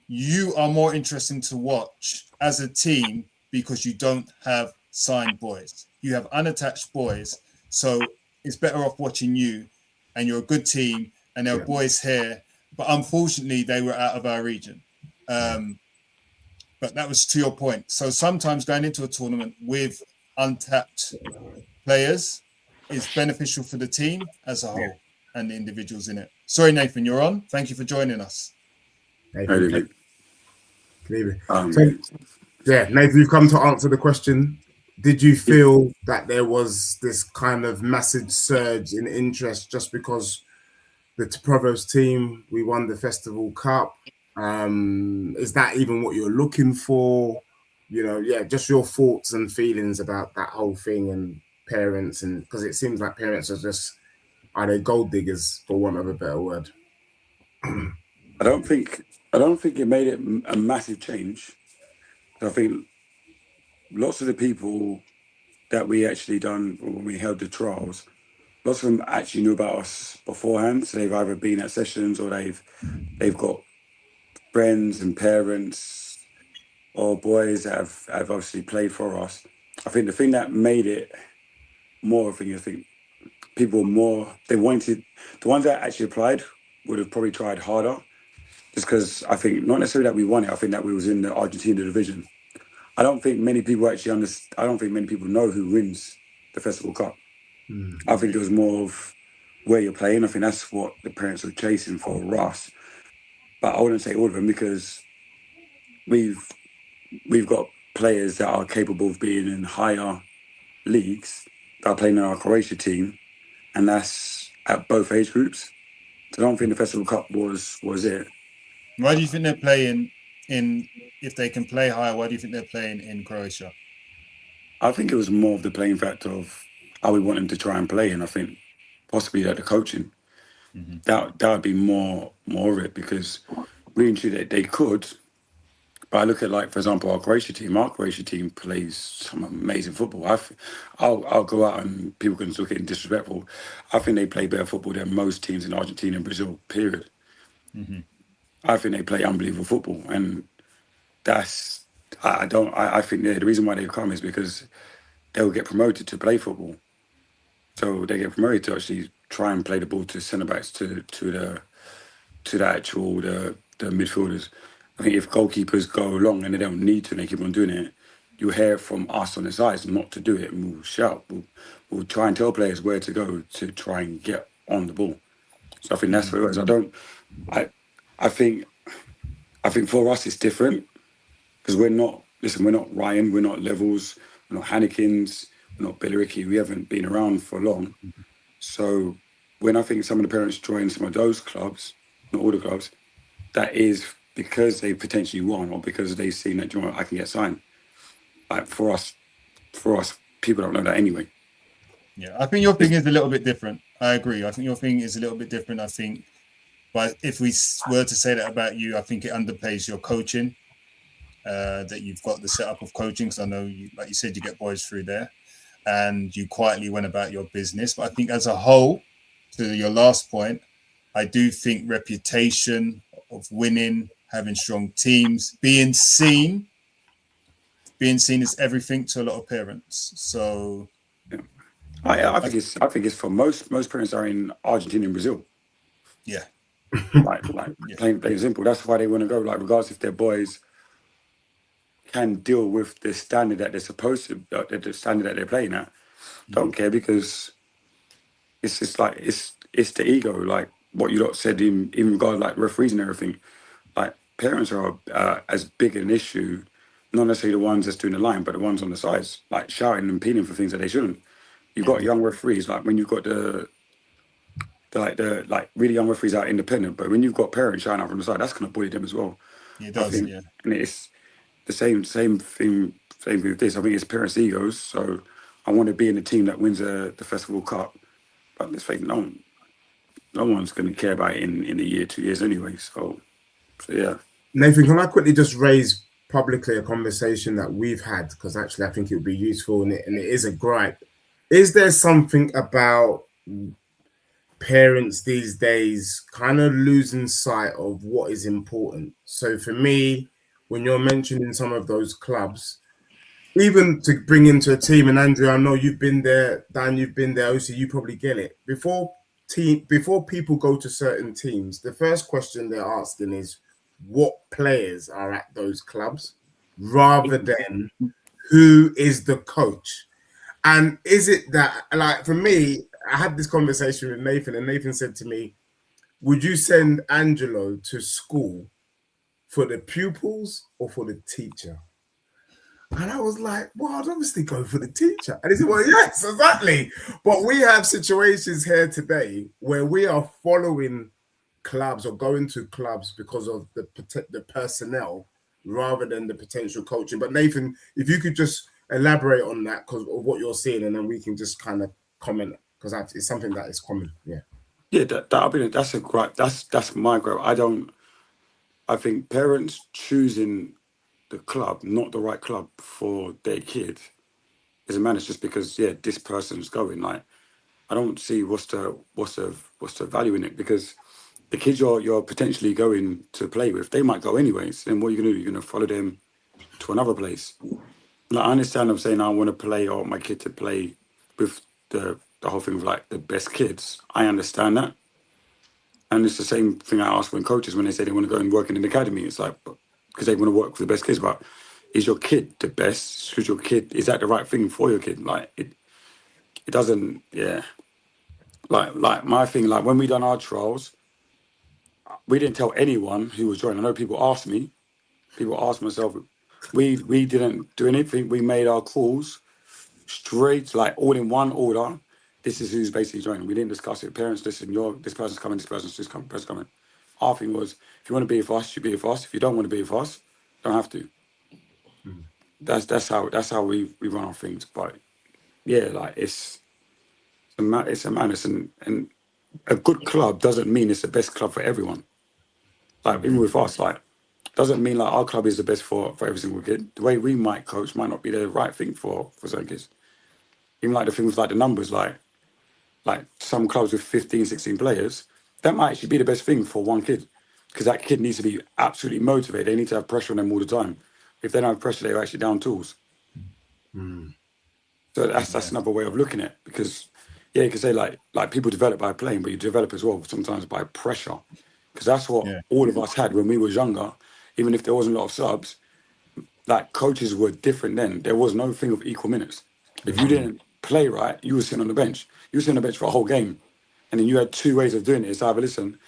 you are more interesting to watch as a team because you don't have signed boys. You have unattached boys. So it's better off watching you, and you're a good team, and there are boys here. But unfortunately, they were out of our region. But that was to your point. So sometimes going into a tournament with untapped players is beneficial for the team as a whole and the individuals in it. Sorry, Nathan, you're on. Thank you for joining us. Nathan, you've come to answer the question. Did you feel that there was this kind of massive surge in interest just because the Proverbs team, we won the Festival Cup? Is that even what you're looking for? You know, just your thoughts and feelings about that whole thing and parents, and because it seems like parents are they gold diggers, for want of a better word? I don't think it made it a massive change. I think lots of the people that we actually done when we held the trials, lots of them actually knew about us beforehand. So they've either been at sessions or they've got friends and parents or boys that have obviously played for us. I think the thing that made it more of a thing, I think people were more, they wanted, the ones that actually applied would have probably tried harder just because I think not necessarily that we won it. I think that we was in the Argentina division. I don't think many people actually understand. I don't think many people know who wins the Festival Cup. I think it was more of where you're playing. I think that's what the parents were chasing for us. But I wouldn't say all of them because we've got players that are capable of being in higher leagues that are playing in our Croatia team, and that's at both age groups. So I don't think the Festival Cup was it. Why do you think they're playing in? If they can play higher, why do you think they're playing in Croatia? I think it was more of the playing factor of how we want them to try and play, and I think possibly that the coaching that would be more of it because really and truly they could. But I look at, like, for example, our Croatia team. Our Croatia team plays some amazing football. I'll go out and people can look at it disrespectful. I think they play better football than most teams in Argentina and Brazil. Period. I think they play unbelievable football, and that's I think the reason why they come is because they'll get promoted to play football. So they get promoted to actually try and play the ball to centre backs to the actual the midfielders. I think if goalkeepers go along and they don't need to and they keep on doing it, you hear from us on the sides not to do it, and we'll shout. We'll try and tell players where to go to try and get on the ball. So I think that's what it was. I think for us it's different because we're not Ryan, we're not Levels, we're not Hannekins, we're not Billericay. We haven't been around for long. So when I think some of the parents join some of those clubs, not all the clubs, that is because they potentially won or because they've seen that, I can get signed. Like for us, people don't know that anyway. Yeah, I think your thing is a little bit different. I agree. I think your thing is a little bit different. I think, but if we were to say that about you, I think it underplays your coaching. That you've got the setup of coaching, because I know, like you said, you get boys through there, and you quietly went about your business. But I think as a whole, to your last point, I do think reputation of winning, having strong teams, being seen is everything to a lot of parents. So I think it's for most parents are in Argentina and Brazil. Yeah. Like plain simple. That's why they want to go. Like, regardless if their boys can deal with the standard that they're supposed to, the standard that they're playing at, don't care, because it's just like it's the ego. Like what you lot said in regard, like referees and everything. Like parents are as big an issue, not necessarily the ones that's doing the line, but the ones on the sides, like shouting and peeling for things that they shouldn't. You've got young referees, like when you've got the really young referees out independent, but when you've got parents shouting out from the side, that's going to bully them as well. It does, yeah. And it's the same thing with this. I think it's parents' egos. So I want to be in the team that wins the Festival Cup, but let's face it, no one's going to care about it in a year, 2 years anyway. So yeah. Nathan, can I quickly just raise publicly a conversation that we've had, because actually I think it would be useful, and it is a gripe. Is there something about parents these days kind of losing sight of what is important? So for me, when you're mentioning some of those clubs, even to bring into a team, and Andrew, I know you've been there, Dan, you've been there, OC, you probably get it. Before people go to certain teams, the first question they're asking is what players are at those clubs, rather than who is the coach. And is it that, like, for me, I had this conversation with Nathan, and Nathan said to me, would you send Angelo to school for the pupils or for the teacher? And I was like, well, I'd obviously go for the teacher. And he said, well, yes, exactly. But we have situations here today where we are following clubs or going to clubs because of the personnel rather than the potential coaching. But Nathan, if you could just elaborate on that because of what you're seeing, and then we can just kind of comment, because it's something that is common. Yeah, that's my gripe. I think parents choosing the club, not the right club for their kid, is a madness just because this person's going. Like, I don't see what's the value in it, because the kids you're potentially going to play with, they might go anyways. Then what are you gonna do? You're gonna follow them to another place. Like, I understand I'm saying I want to play, or my kid to play with the whole thing of like the best kids. I understand that. And it's the same thing I ask when coaches, when they say they want to go and work in an academy. It's like, because they want to work with the best kids. But is your kid the best? Should your kid, is that the right thing for your kid? Like, it doesn't, yeah. Like my thing, like when we done our trials, we didn't tell anyone who was joining. I know people asked me, myself, we didn't do anything. We made our calls straight, like all in one order. This is who's basically joining. We didn't discuss it. Parents, listen, this person's coming, this person's coming. Our thing was, if you want to be with us, you be with us. If you don't want to be with us, you don't have to. That's how we run our things. But yeah, like it's a madness, and a good club doesn't mean it's the best club for everyone. Like even with us, like doesn't mean like our club is the best for every single kid. The way we might coach might not be the right thing for certain kids. Even like the things like the numbers, like some clubs with 15, 16 players, that might actually be the best thing for one kid, because that kid needs to be absolutely motivated. They need to have pressure on them all the time. If they don't have pressure, they're actually down tools. So that's another way of looking at it, because you can say like people develop by playing, but you develop as well sometimes by pressure, because that's what all of us had when we was younger. Even if there wasn't a lot of subs, like coaches were different then. There was no thing of equal minutes. If you didn't play right, you were sitting on the bench. You were sitting on the bench for a whole game. And then you had two ways of doing it. It's either, listen,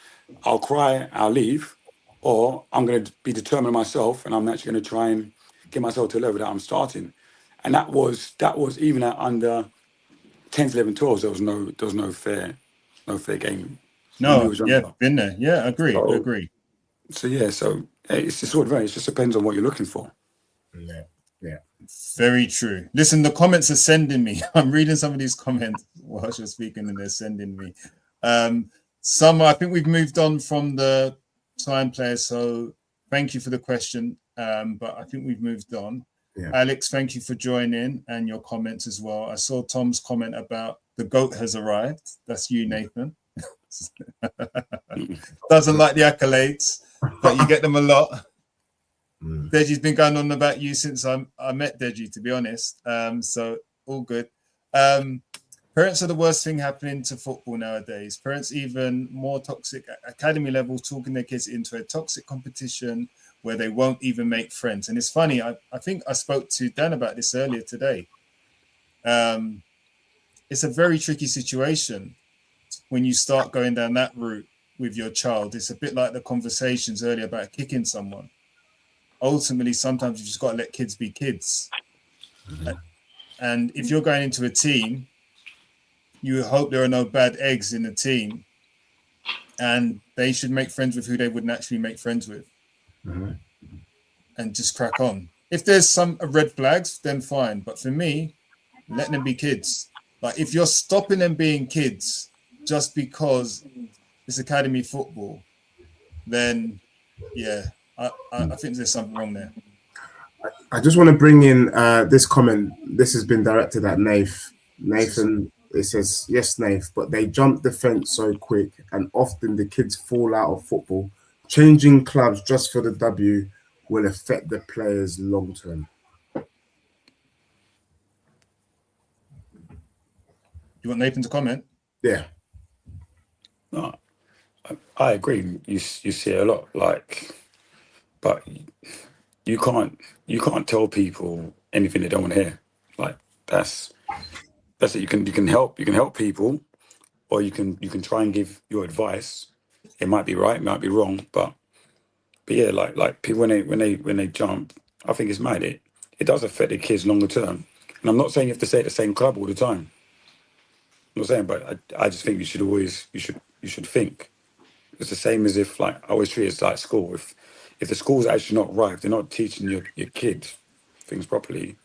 I'll cry, I'll leave, or I'm going to be determined myself, and I'm actually going to try and get myself to a level that I'm starting. And that was even at under 10s, 11, 12s, there was no fair game. No, been there. Yeah, agree. So it's just sort of, it just depends on what you're looking for. Yeah. Very true. Listen, the comments are sending me. I'm reading some of these comments whilst you're speaking, and they're sending me. Some, I think we've moved on from the time players, so thank you for the question. But I think we've moved on. Yeah. Alex, thank you for joining and your comments as well. I saw Tom's comment about the GOAT has arrived. That's you, Nathan. Doesn't like the accolades, but you get them a lot. Deji's been going on about you since I met Deji, to be honest. So all good. Parents are the worst thing happening to football nowadays. Parents even more toxic at academy level, talking their kids into a toxic competition where they won't even make friends. And it's funny, I think I spoke to Dan about this earlier today. It's a very tricky situation when you start going down that route with your child. It's a bit like the conversations earlier about kicking someone. Ultimately, sometimes you just got to let kids be kids. And if you're going into a team, you hope there are no bad eggs in the team, and they should make friends with who they would naturally make friends with, and just crack on. If there's some red flags, then fine. But for me, letting them be kids. Like if you're stopping them being kids just because it's academy football, then I think there's something wrong there. I just want to bring in this comment. This has been directed at Nathan. It says, yes, Nath, but they jump the fence so quick, and often the kids fall out of football. Changing clubs just for the W will affect the players long term. You want Nathan to comment? Yeah. No, I agree. You see a lot, but you can't tell people anything they don't want to hear. Like that's it. You can help people, or you can try and give your advice. It might be right, it might be wrong, but yeah, like people when they jump, I think it's mad. It does affect the kids longer term. And I'm not saying you have to stay at the same club all the time. I'm not saying, but I just think you should think. It's the same as if, like, I always treat it as like school. If the school's actually not right, if they're not teaching your kids things properly,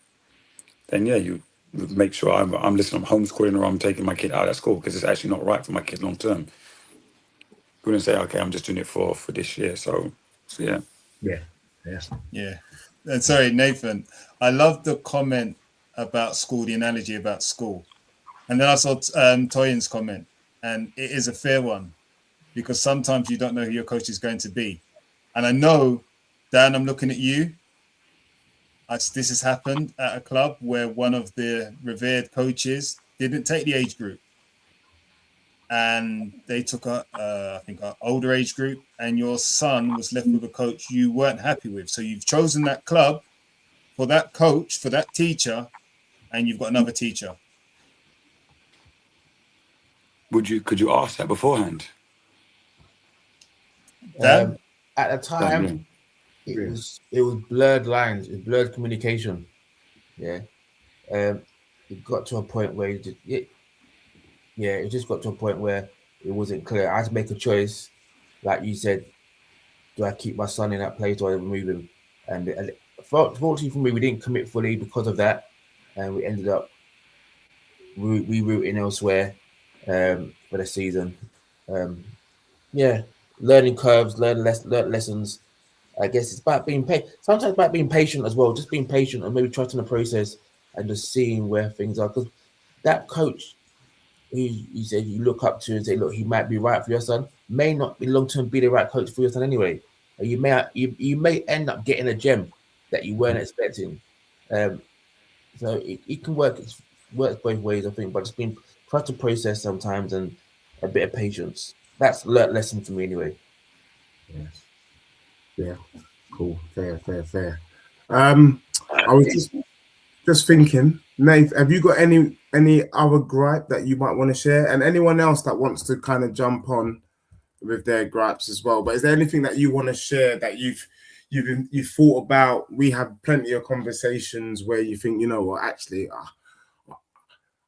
then you make sure I'm homeschooling, or I'm taking my kid out of school because it's actually not right for my kids long term. You wouldn't say, okay, I'm just doing it for this year. So yeah. Yeah. And sorry, Nathan, I love the comment about school, the analogy about school. And then I saw Toyin's comment, and it is a fair one, because sometimes you don't know who your coach is going to be. And I know, Dan, I'm looking at you. This has happened at a club where one of the revered coaches didn't take the age group. and they took I think an older age group, and your son was left with a coach you weren't happy with. So you've chosen that club for that coach, for that teacher, and you've got another teacher. Could you ask that beforehand? Dan? At the time, it was blurred lines, it blurred communication. Yeah. It got to a point where it just got to a point where it wasn't clear. I had to make a choice, like you said. Do I keep my son in that place or remove him? And fortunately for me, we didn't commit fully because of that, and we ended up rerouting elsewhere for the season. Learning curves, learn lessons. I guess it's about being patient. Sometimes about being patient as well. Just being patient and maybe trusting the process and just seeing where things are. Because that coach who you said you look up to and say, look, he might be right for your son, may not be long term be the right coach for your son anyway. And you may end up getting a gem that you weren't expecting. So it can works both ways, I think, but it's been trust the process sometimes and a bit of patience. That's a lesson for me anyway. Yes. Yeah. Cool. Fair. I was just thinking, Nate, have you got any other gripe that you might want to share? And anyone else that wants to kind of jump on with their gripes as well. But is there anything that you want to share that you've thought about? We have plenty of conversations where you think, you know what, actually,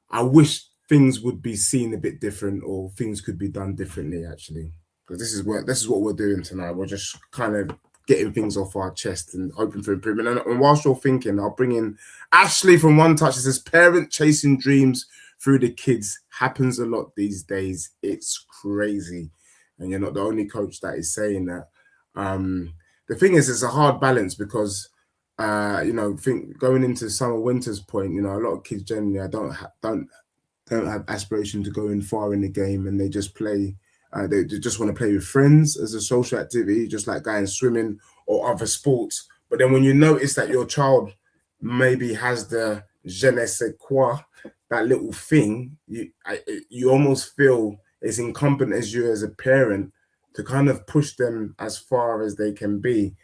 I wish things would be seen a bit different, or things could be done differently, actually. Because this is what we're doing tonight. We're just kind of getting things off our chest and hoping for improvement. And whilst you're thinking, I'll bring in Ashley from One Touch. It says, parent chasing dreams through the kids happens a lot these days. It's crazy. And you're not the only coach that is saying that. The thing is, it's a hard balance because, going into summer, winter's point, a lot of kids generally don't have aspiration to go in far in the game, and they just play. They just want to play with friends as a social activity, just like going swimming or other sports. But then when you notice that your child maybe has the je ne sais quoi, that little thing, you almost feel it's incumbent as you as a parent to kind of push them as far as they can be.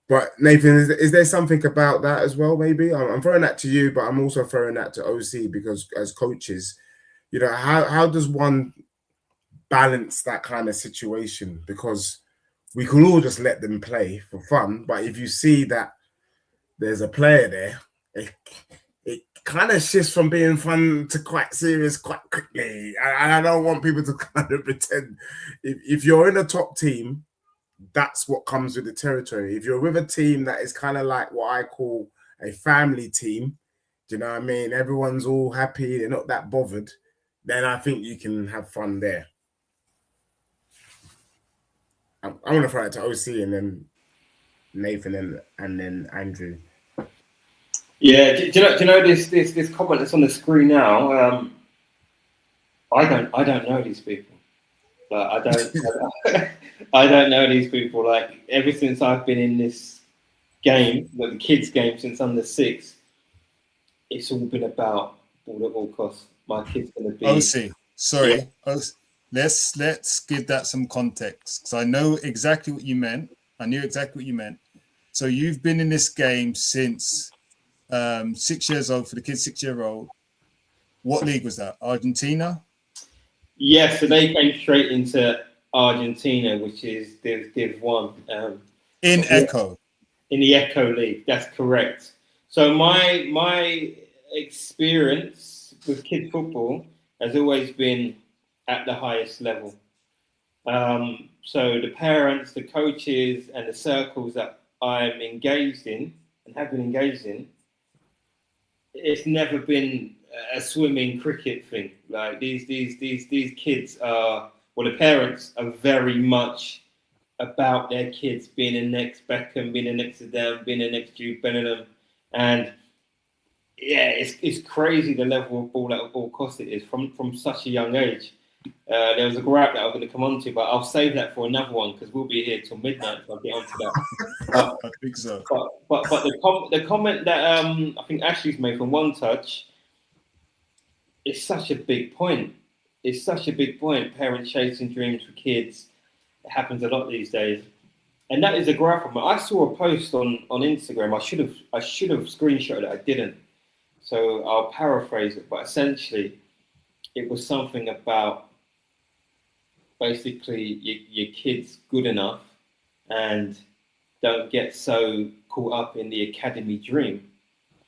But Nathan, is there something about that as well? Maybe I'm throwing that to you, but I'm also throwing that to OC, because as coaches, how does one balance that kind of situation? Because we can all just let them play for fun, but if you see that there's a player there, it kind of shifts from being fun to quite serious quite quickly. And I don't want people to kind of pretend if you're in a top team, that's what comes with the territory. If you're with a team that is kind of like what I call a family team, do you know what I mean? Everyone's all happy, they're not that bothered, then I think you can have fun there. I'm going to throw it to OC and then Nathan and then Andrew. Yeah, do you know this comment that's on the screen now? I don't know these people. Like, I don't know these people. Like, ever since I've been in this game, the kids' game since under 6, it's all been about ball at all costs. My kid's gonna be. OC, sorry. Yeah. Let's give that some context, because I know exactly what you meant. I knew exactly what you meant. So you've been in this game since 6 years old, for the kids 6-year-old. What league was that? Argentina? Yeah, so they came straight into Argentina, which is Div 1. In Echo. In the Echo League, that's correct. So my experience with kids football has always been at the highest level. So the parents, the coaches, and the circles that I'm engaged in and have been engaged in, it's never been a swimming cricket thing. Like these kids are, well, the parents are very much about their kids being the next Beckham, being the next Zidane, being the next Jude Bellingham, and yeah, it's crazy the level of ball at all costs it is from such a young age. There was a gripe that I was going to come on to, but I'll save that for another one because we'll be here till midnight. So I'll get onto that. I think so. But the comment that I think Ashley's made from One Touch is such a big point. it's such a big point. Parents chasing dreams for kids. It happens a lot these days. And that is a graph of mine. I saw a post on Instagram. I should have screenshotted it. I didn't. So I'll paraphrase it. But essentially, it was something about basically your kid's good enough and don't get so caught up in the academy dream.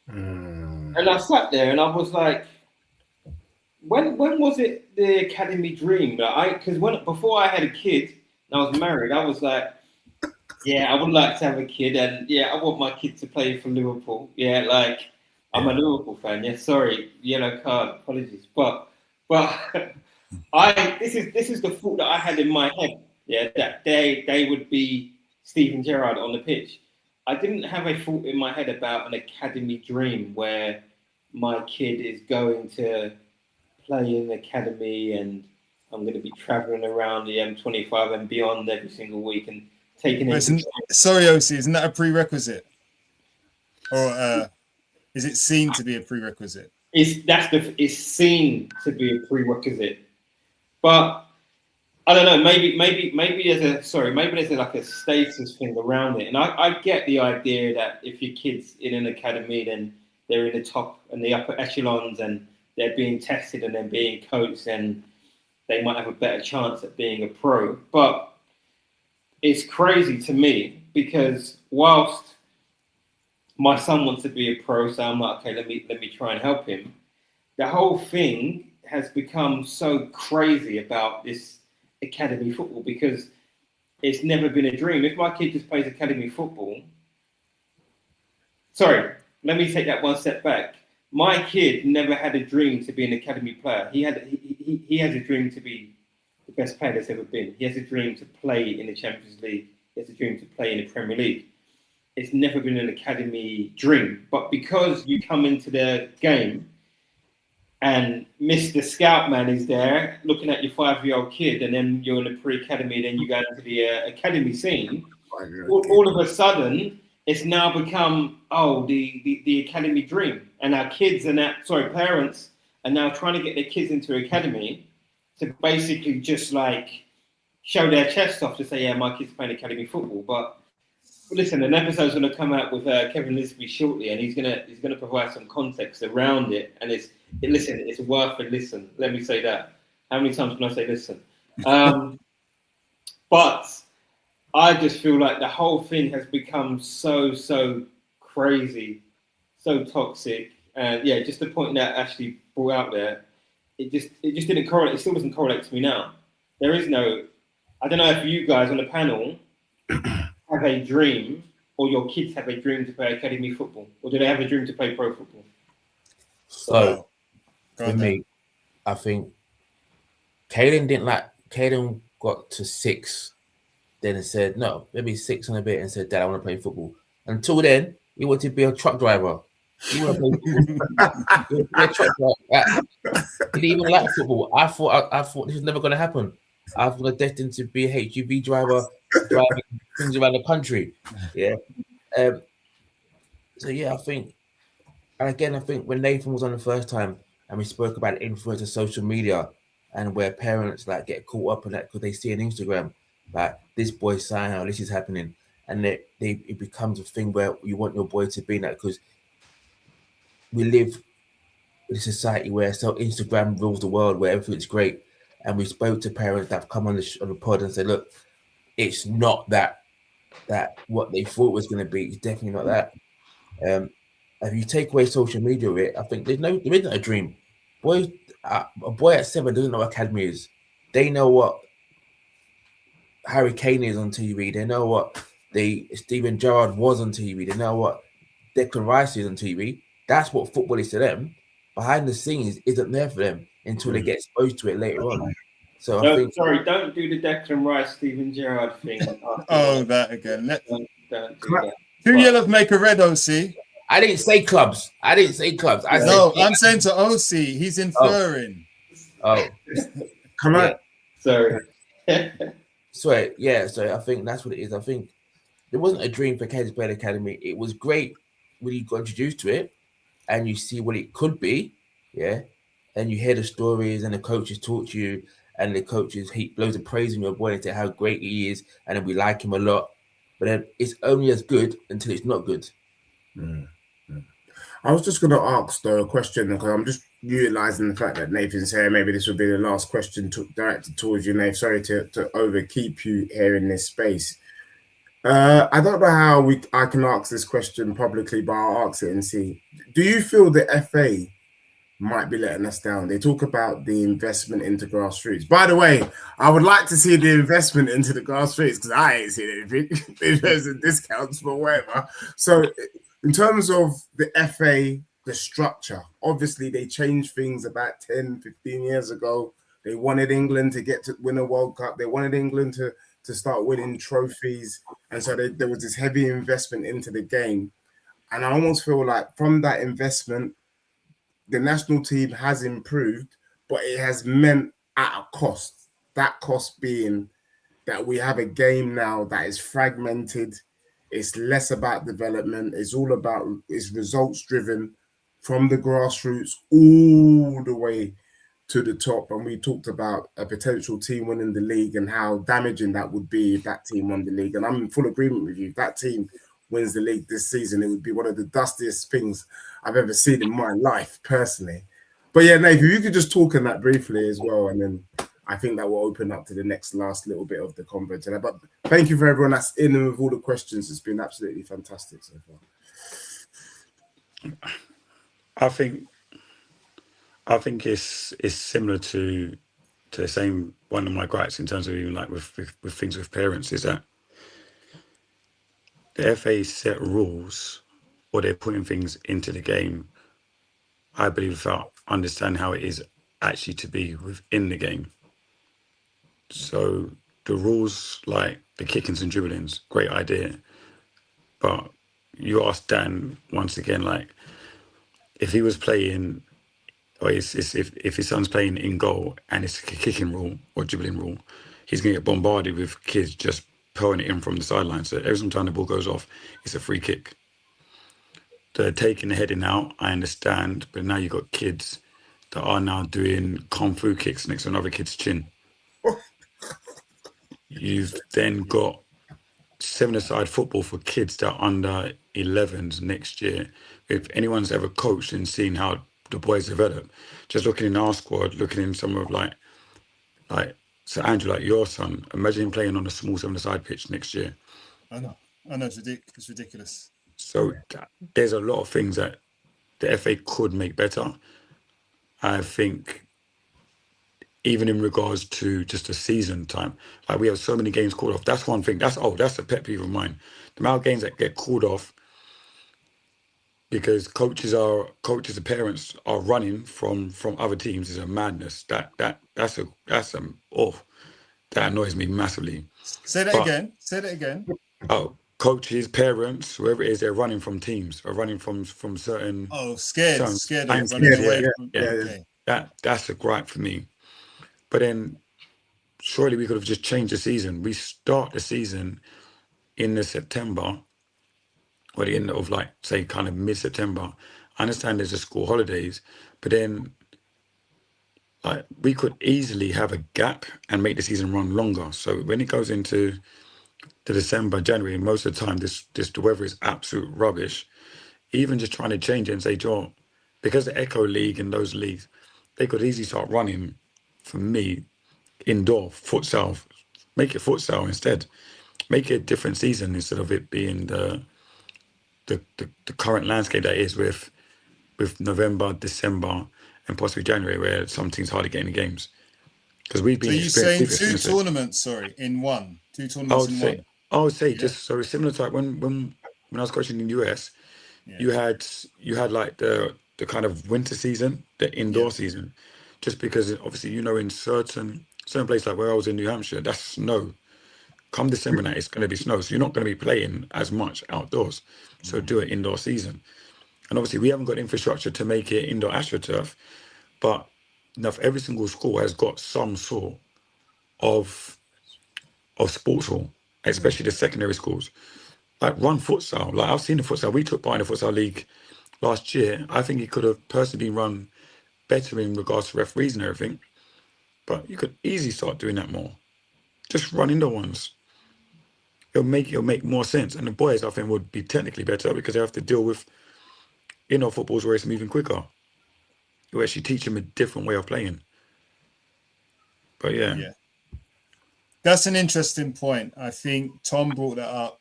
And I sat there and I was like, when was it the academy dream? Because before I had a kid and I was married, I was like, yeah, I would like to have a kid, and yeah, I want my kid to play for Liverpool. Yeah, like I'm a Liverpool fan. Yeah, sorry, yellow card, apologies. But this is the thought that I had in my head. Yeah, that they would be Steven Gerrard on the pitch. I didn't have a thought in my head about an academy dream where my kid is going to play in the academy and I'm going to be traveling around the M25 and beyond every single week and taking it. Sorry, OC, isn't that a prerequisite? Or is it seen to be a prerequisite? It's seen to be a prerequisite. But I don't know, maybe there's like a status thing around it. And I get the idea that if your kid's in an academy, then they're in the top and the upper echelons and they're being tested and they're being coached and they might have a better chance at being a pro. But it's crazy to me because whilst my son wants to be a pro, so I'm like, okay, let me try and help him. The whole thing has become so crazy about this academy football because it's never been a dream. If my kid just plays academy football, sorry, let me take that one step back. My kid never had a dream to be an academy player. He has a dream to be the best player that's ever been. He has a dream to play in the Champions League. He has a dream to play in the Premier League. It's never been an academy dream. But because you come into the game and Mr. Scoutman is there looking at your 5-year-old kid, and then you're in the pre-academy, then you go into the academy scene, all of a sudden, it's now become, the academy dream. And our kids and parents are now trying to get their kids into academy to basically just like show their chest off to say, yeah, my kid's playing academy football. But listen, an episode's going to come out with Kevin Lisby shortly, and he's gonna provide some context around it. And it's worth a listen. Let me say that. How many times can I say listen? But I just feel like the whole thing has become so crazy, so toxic, and yeah, just the point that Ashley brought out there. It just didn't correlate. It still doesn't correlate to me now. There is no. I don't know if you guys on the panel have a dream, or your kids have a dream to play academy football, or do they have a dream to play pro football? So, for me, I think Caden got to 6, then it said no, maybe 6 and a bit, and said, "Dad, I want to play football." Until then, he wanted to be a truck driver. He wanted to play football. He didn't even like football. I thought this was never going to happen. I was destined to be a HGV driver, driving things around the country. Yeah. So yeah, I think when Nathan was on the first time and we spoke about the influence of social media and where parents like get caught up in that because they see on Instagram like this boy's saying how this is happening, and it becomes a thing where you want your boy to be in that because we live in a society where Instagram rules the world, where everything's great. And we spoke to parents that have come on the pod and said, look, it's not that what they thought was going to be. It's definitely not that. If you take away social media with it, I think there isn't a dream. A boy at 7 doesn't know what academy is. They know what Harry Kane is on TV. They know what Steven Gerrard was on TV. They know what Declan Rice is on TV. That's what football is to them. Behind the scenes isn't there for them until they get exposed to it later on. So don't do the Declan Rice, Steven Gerrard thing. That again. Don't do that. 2 yellows make a red, OC. I didn't say clubs. I'm saying to OC, he's inferring. Oh. Come on. Sorry. So I think that's what it is. I think there wasn't a dream for Kansas Bay Academy. It was great when you got introduced to it and you see what it could be. Yeah. and you hear the stories and the coaches talk to you, and the coaches heap loads of praise in your boy and say how great he is, and then we like him a lot. But then it's only as good until it's not good. I was just going to ask though a question because I'm just utilising the fact that Nathan's here. Maybe this will be the last question directed towards you, Nathan. Sorry to overkeep you here in this space. I don't know how I can ask this question publicly, but I'll ask it and see. Do you feel the FA might be letting us down? They talk about the investment into grassroots. By the way, I would like to see the investment into the grassroots because I ain't seen anything. There's discounts for whatever. So in terms of the FA, the structure, obviously they changed things about 10, 15 years ago. They wanted England to win a World Cup. They wanted England to start winning trophies. And so there was this heavy investment into the game. And I almost feel like from that investment, the national team has improved, but it has meant at a cost. That cost being that we have a game now that is fragmented. It's less about development. It's results driven from the grassroots all the way to the top. And we talked about a potential team winning the league and how damaging that would be if that team won the league. And I'm in full agreement with you. If that team wins the league this season, it would be one of the dustiest things I've ever seen in my life, personally. But yeah, Nate, if you could just talk on that briefly as well, and then I think that will open up to the last little bit of the convo today. But thank you for everyone that's in and with all the questions. It's been absolutely fantastic so far. I think it's similar to the same one of my gripes in terms of even like with things with parents is that the FA set rules or they're putting things into the game, I believe, without understanding how it is actually to be within the game. So the rules like the kickings and dribblings, great idea. But you ask Dan once again, like if he was playing or if his son's playing in goal and it's a kicking rule or dribbling rule, he's going to get bombarded with kids just pulling it in from the sideline. So every time the ball goes off, it's a free kick. The taking the heading out, I understand, but now you've got kids that are now doing kung fu kicks next to another kid's chin. You've then got 7-a-side football for kids that are under 11s next year. If anyone's ever coached and seen how the boys develop, just looking in our squad, looking in some of like so Andrew, like your son, imagine him playing on a small 7-a-side pitch next year. I know, it's ridiculous. So there's a lot of things that the FA could make better. I think even in regards to just a season time, like we have so many games called off. That's one thing. That's a pet peeve of mine. The amount of games that get called off because coaches and parents are running from other teams is a madness. That annoys me massively. Say that again. Oh, coaches, parents, whoever it is, they're running from teams, or running from certain. Oh, scared of I'm running away. That's a gripe for me. But then, surely we could have just changed the season. We start the season in the September, or the end of like say kind of mid-September. I understand there's the school holidays, but then like we could easily have a gap and make the season run longer. So when it goes into the December, January, most of the time the weather is absolute rubbish. Even just trying to change it and say, Joe, because the Echo League and those leagues, they could easily start running for me indoor futsal. Make it futsal instead. Make it a different season instead of it being the current landscape that is with November, December, and possibly January, where some teams hardly get any games. Because we've been. So you're saying two tournaments in one. I would say just so it's similar to like when I was coaching in the US, you had like the kind of winter season, the indoor season, just because obviously in certain places like where I was in New Hampshire, that's snow. Come December now, it's going to be snow, so you're not going to be playing as much outdoors. So do an indoor season, and obviously we haven't got infrastructure to make it indoor AstroTurf, but every single school has got some sort of sports hall, especially the secondary schools. Like run futsal. Like I've seen the futsal. We took part in the futsal league last year. I think it could have personally been run better in regards to referees and everything. But you could easily start doing that more. Just run indoor ones. It'll make more sense. And the boys, I think, would be technically better because they have to deal with indoor footballs where it's moving quicker. You actually teach them a different way of playing. But yeah. That's an interesting point. I think Tom brought that up,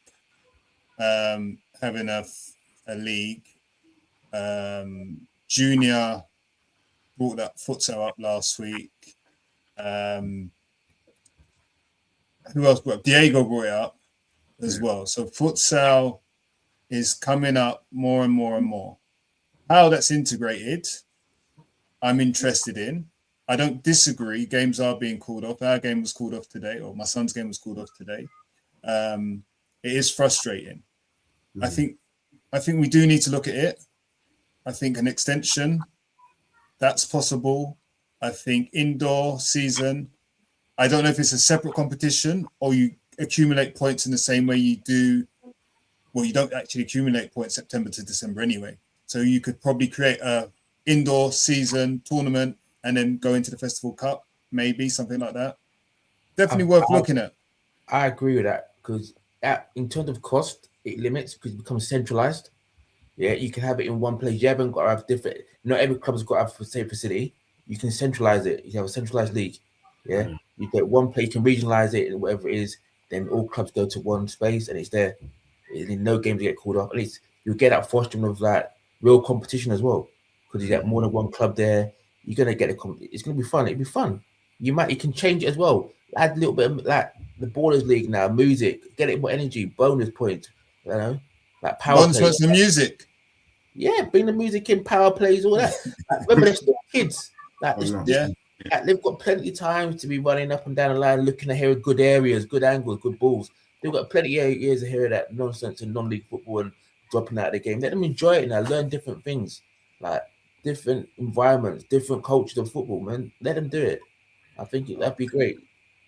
having a league. Junior brought that futsal up last week. Who else brought it up? Diego brought it up as well. So futsal is coming up more and more and more. How that's integrated, I'm interested in. I don't disagree. Games are being called off. Our game was called off today, or my son's game was called off today. It is frustrating. I think we do need to look at it. I think an extension, that's possible. I think indoor season, I don't know if it's a separate competition or you accumulate points in the same way you do. Well, you don't actually accumulate points September to December anyway. So you could probably create a indoor season tournament and then go into the Festival Cup, maybe something like that. Definitely worth looking at. I agree with that because in terms of cost, it limits because it becomes centralized. Yeah, you can have it in one place. You haven't got to have different. Not every club's got to have the same facility. You can centralize it. You have a centralized league. Yeah, you get one place, you can regionalize it, and whatever it is, then all clubs go to one space, and it's there. No games get called off. At least you get that fostering of that real competition as well, because you get more than one club there. You're gonna get it's gonna be fun. It'll be fun. You can change it as well. Add a little bit of like the Ballers League now, music, get it more energy, bonus points. You know, like power Bonus plays. points for music. Yeah, bring the music in, power plays, all that. Remember, they're still kids. They've got plenty of time to be running up and down the line, looking to hear good areas, good angles, good balls. They've got plenty of years to hear that nonsense in non-league football and dropping out of the game. Let them enjoy it now, learn different things, like different environments, different cultures of football, man. Let them do it. I think that'd be great.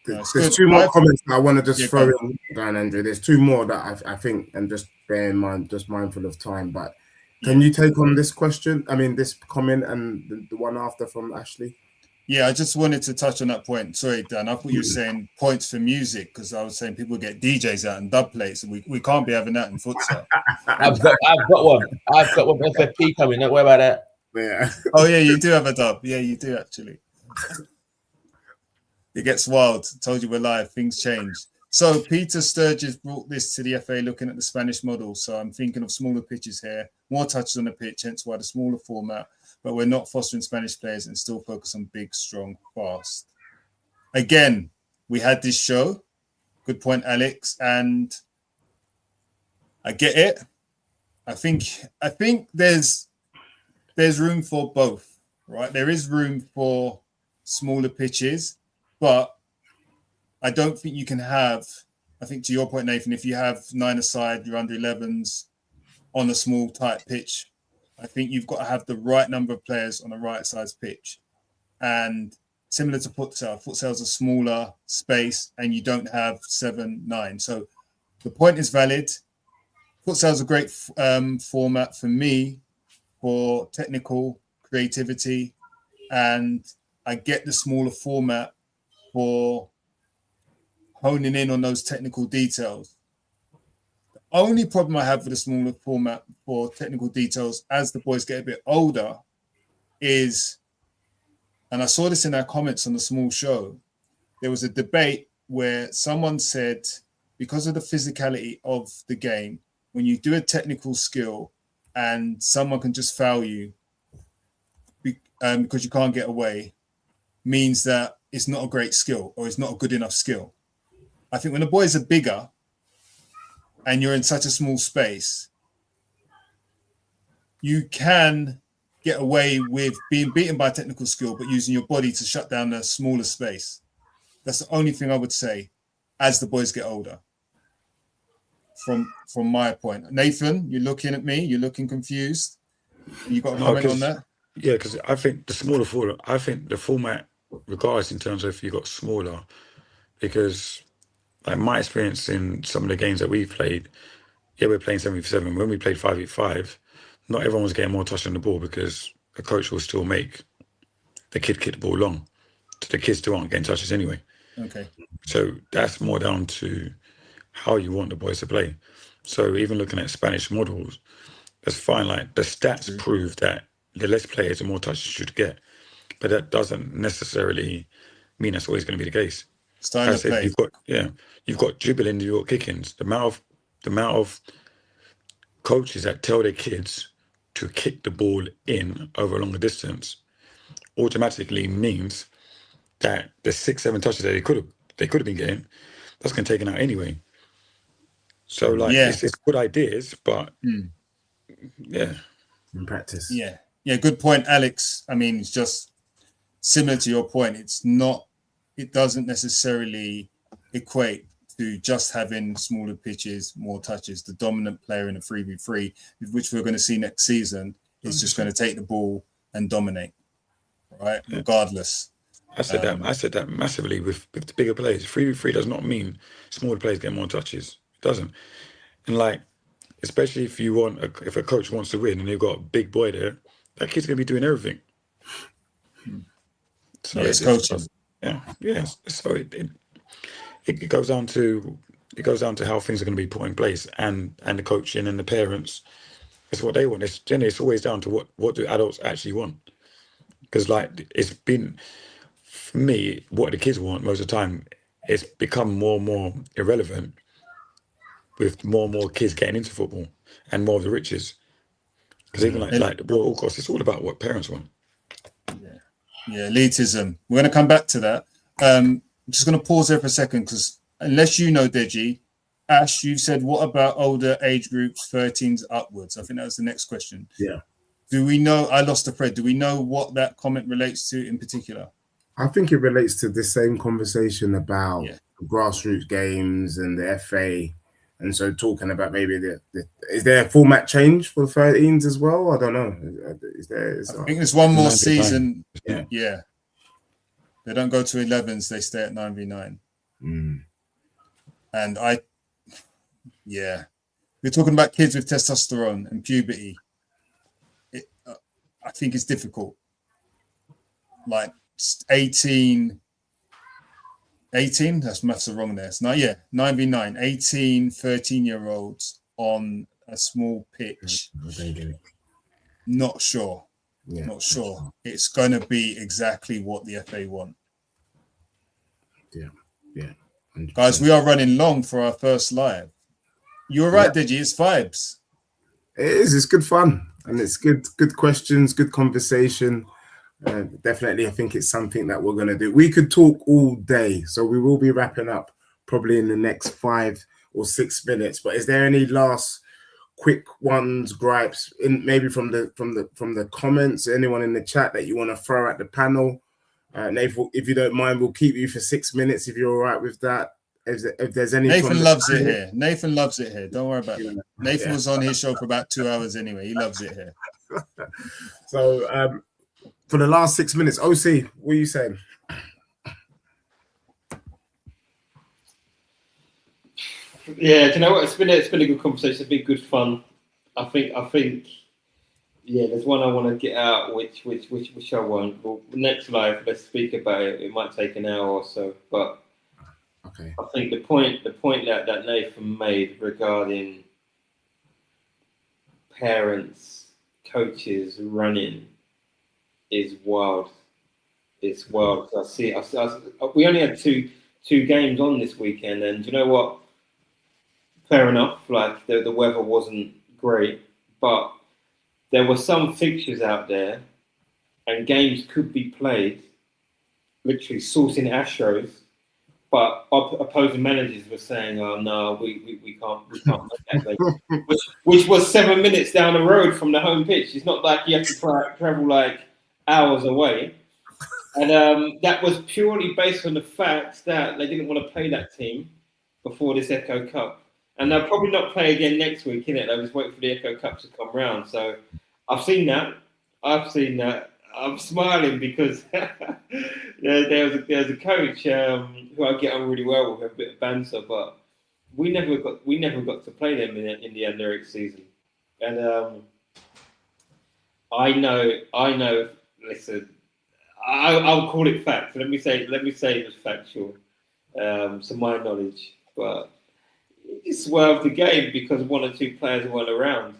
There's two more comments that I want to just throw in, Dan, Andrew. There's two more that I think, and just bear in mind, just mindful of time, but can you take on this question? I mean, this comment and the one after from Ashley? Yeah, I just wanted to touch on that point. Sorry, Dan. I thought you were saying points for music because I was saying people get DJs out and dub plates, and we can't be having that in futsal. I've got one. I've got one FFP coming. Don't worry about that. Yeah. Oh yeah, you do have a dub. Yeah, you do actually. It gets wild. Told you we're live. Things change. So Peter Sturgis brought this to the FA looking at the Spanish model. So I'm thinking of smaller pitches here, more touches on the pitch, hence why the smaller format. But we're not fostering Spanish players and still focus on big, strong, fast. Again, we had this show. Good point, Alex. And I get it. I think there's room for both, right? There is room for smaller pitches, but I don't think you can have, I think to your point, Nathan, if you have 9-a-side, you're under 11s on a small, tight pitch, I think you've got to have the right number of players on the right size pitch. And similar to futsal's a smaller space and you don't have 7, 9. So the point is valid. Futsal's a great format for me for technical creativity. And I get the smaller format for honing in on those technical details. The only problem I have with the smaller format for technical details as the boys get a bit older is, and I saw this in our comments on the small show, there was a debate where someone said, because of the physicality of the game, when you do a technical skill and someone can just foul you because you can't get away, means that it's not a great skill or it's not a good enough skill. I think when the boys are bigger and you're in such a small space, you can get away with being beaten by technical skill, but using your body to shut down a smaller space. That's the only thing I would say as the boys get older. From my point. Nathan, you're looking at me, you're looking confused. You got a comment on that? Yeah, because I think the smaller format, I think the format, regardless in terms of if you got smaller, because like my experience in some of the games that we played, we're playing 7v7. When we played 5v5, not everyone was getting more touch on the ball because the coach will still make the kid kick the ball long. So the kids still aren't getting touches anyway. Okay. So that's more down to how you want the boys to play. So even looking at Spanish models, that's fine. Like the stats prove that the less players, the more touches you should get. But that doesn't necessarily mean that's always going to be the case. Style of play. You've got dribbling, you've got kick-ins. The amount of coaches that tell their kids to kick the ball in over a longer distance automatically means that the 6-7 touches that they could have been getting, that's going to taken out anyway. So it's good ideas, but in practice. Yeah, good point, Alex. I mean, it's just similar to your point. It doesn't necessarily equate to just having smaller pitches, more touches. The dominant player in a 3v3, which we're going to see next season, is just going to take the ball and dominate, right? Yeah. Regardless. I said that massively with the bigger players. 3v3 does not mean smaller players get more touches. It doesn't. And especially if if a coach wants to win and they've got a big boy there, that kid's gonna be doing everything. So it's coaching. So it goes down to how things are going to be put in place and the coaching and the parents. It's what they want. It's always down to what do adults actually want. Because it's been, for me, what the kids want most of the time, it's become more and more irrelevant with more and more kids getting into football and more of the riches. Because even of course, it's all about what parents want. Yeah, elitism. We're going to come back to that. I'm just going to pause there for a second because unless you know, Deji, Ash, you've said, what about older age groups, 13s upwards? I think that was the next question. Yeah. Do we know, I lost the thread, do we know what that comment relates to in particular? I think it relates to the same conversation about grassroots games and the FA. And so talking about maybe is there a format change for the 13s as well? I don't know. I think there's one more season. Yeah. They don't go to 11s. They stay at 9v9. And we're talking about kids with testosterone and puberty. I think it's difficult. 18, that's maths are wrong there. It's 9v9, 18, 13-year-olds on a small pitch. Not sure. Yeah, not sure. It's going to be exactly what the FA want. Yeah. 100%. Guys, we are running long for our first live. You were right, Digi. It's vibes. It is. It's good fun. And it's good questions, good conversation. Definitely, I think it's something that we're going to do. We could talk all day, so we will be wrapping up probably in the next 5 or 6 minutes. But is there any last quick ones, gripes, maybe from the comments, anyone in the chat that you want to throw at the panel? Nathan, if you don't mind, we'll keep you for 6 minutes if you're all right with that. If there's any, Nathan loves it here. Nathan loves it here. Don't worry about that. Nathan was on his show for about 2 hours anyway. He loves it here. So. For the last 6 minutes, OC, what are you saying? Yeah, do you know what? It's been a good conversation. It's been good fun. I think. There's one I want to get out, which I won't. Well, next live, let's speak about it. It might take an hour or so, but okay. I think the point that Nathan made regarding parents, coaches running is wild. It's wild. We only had two games on this weekend, and you know what? Fair enough. The weather wasn't great, but there were some fixtures out there, and games could be played. Literally sourcing Astros, but opposing managers were saying, "Oh no, we can't make that game," which was 7 minutes down the road from the home pitch. It's not like you have to travel hours away, and that was purely based on the fact that they didn't want to play that team before this Echo Cup, and they'll probably not play again next week, innit? They'll just wait for the Echo Cup to come round. So I've seen that. I'm smiling because there was a coach who I get on really well with, a bit of banter, but we never got to play them in the under-8 season, and I know. Listen, I'll call it fact. Let me say it was factual, to my knowledge. But he swerved the game because one or two players weren't around.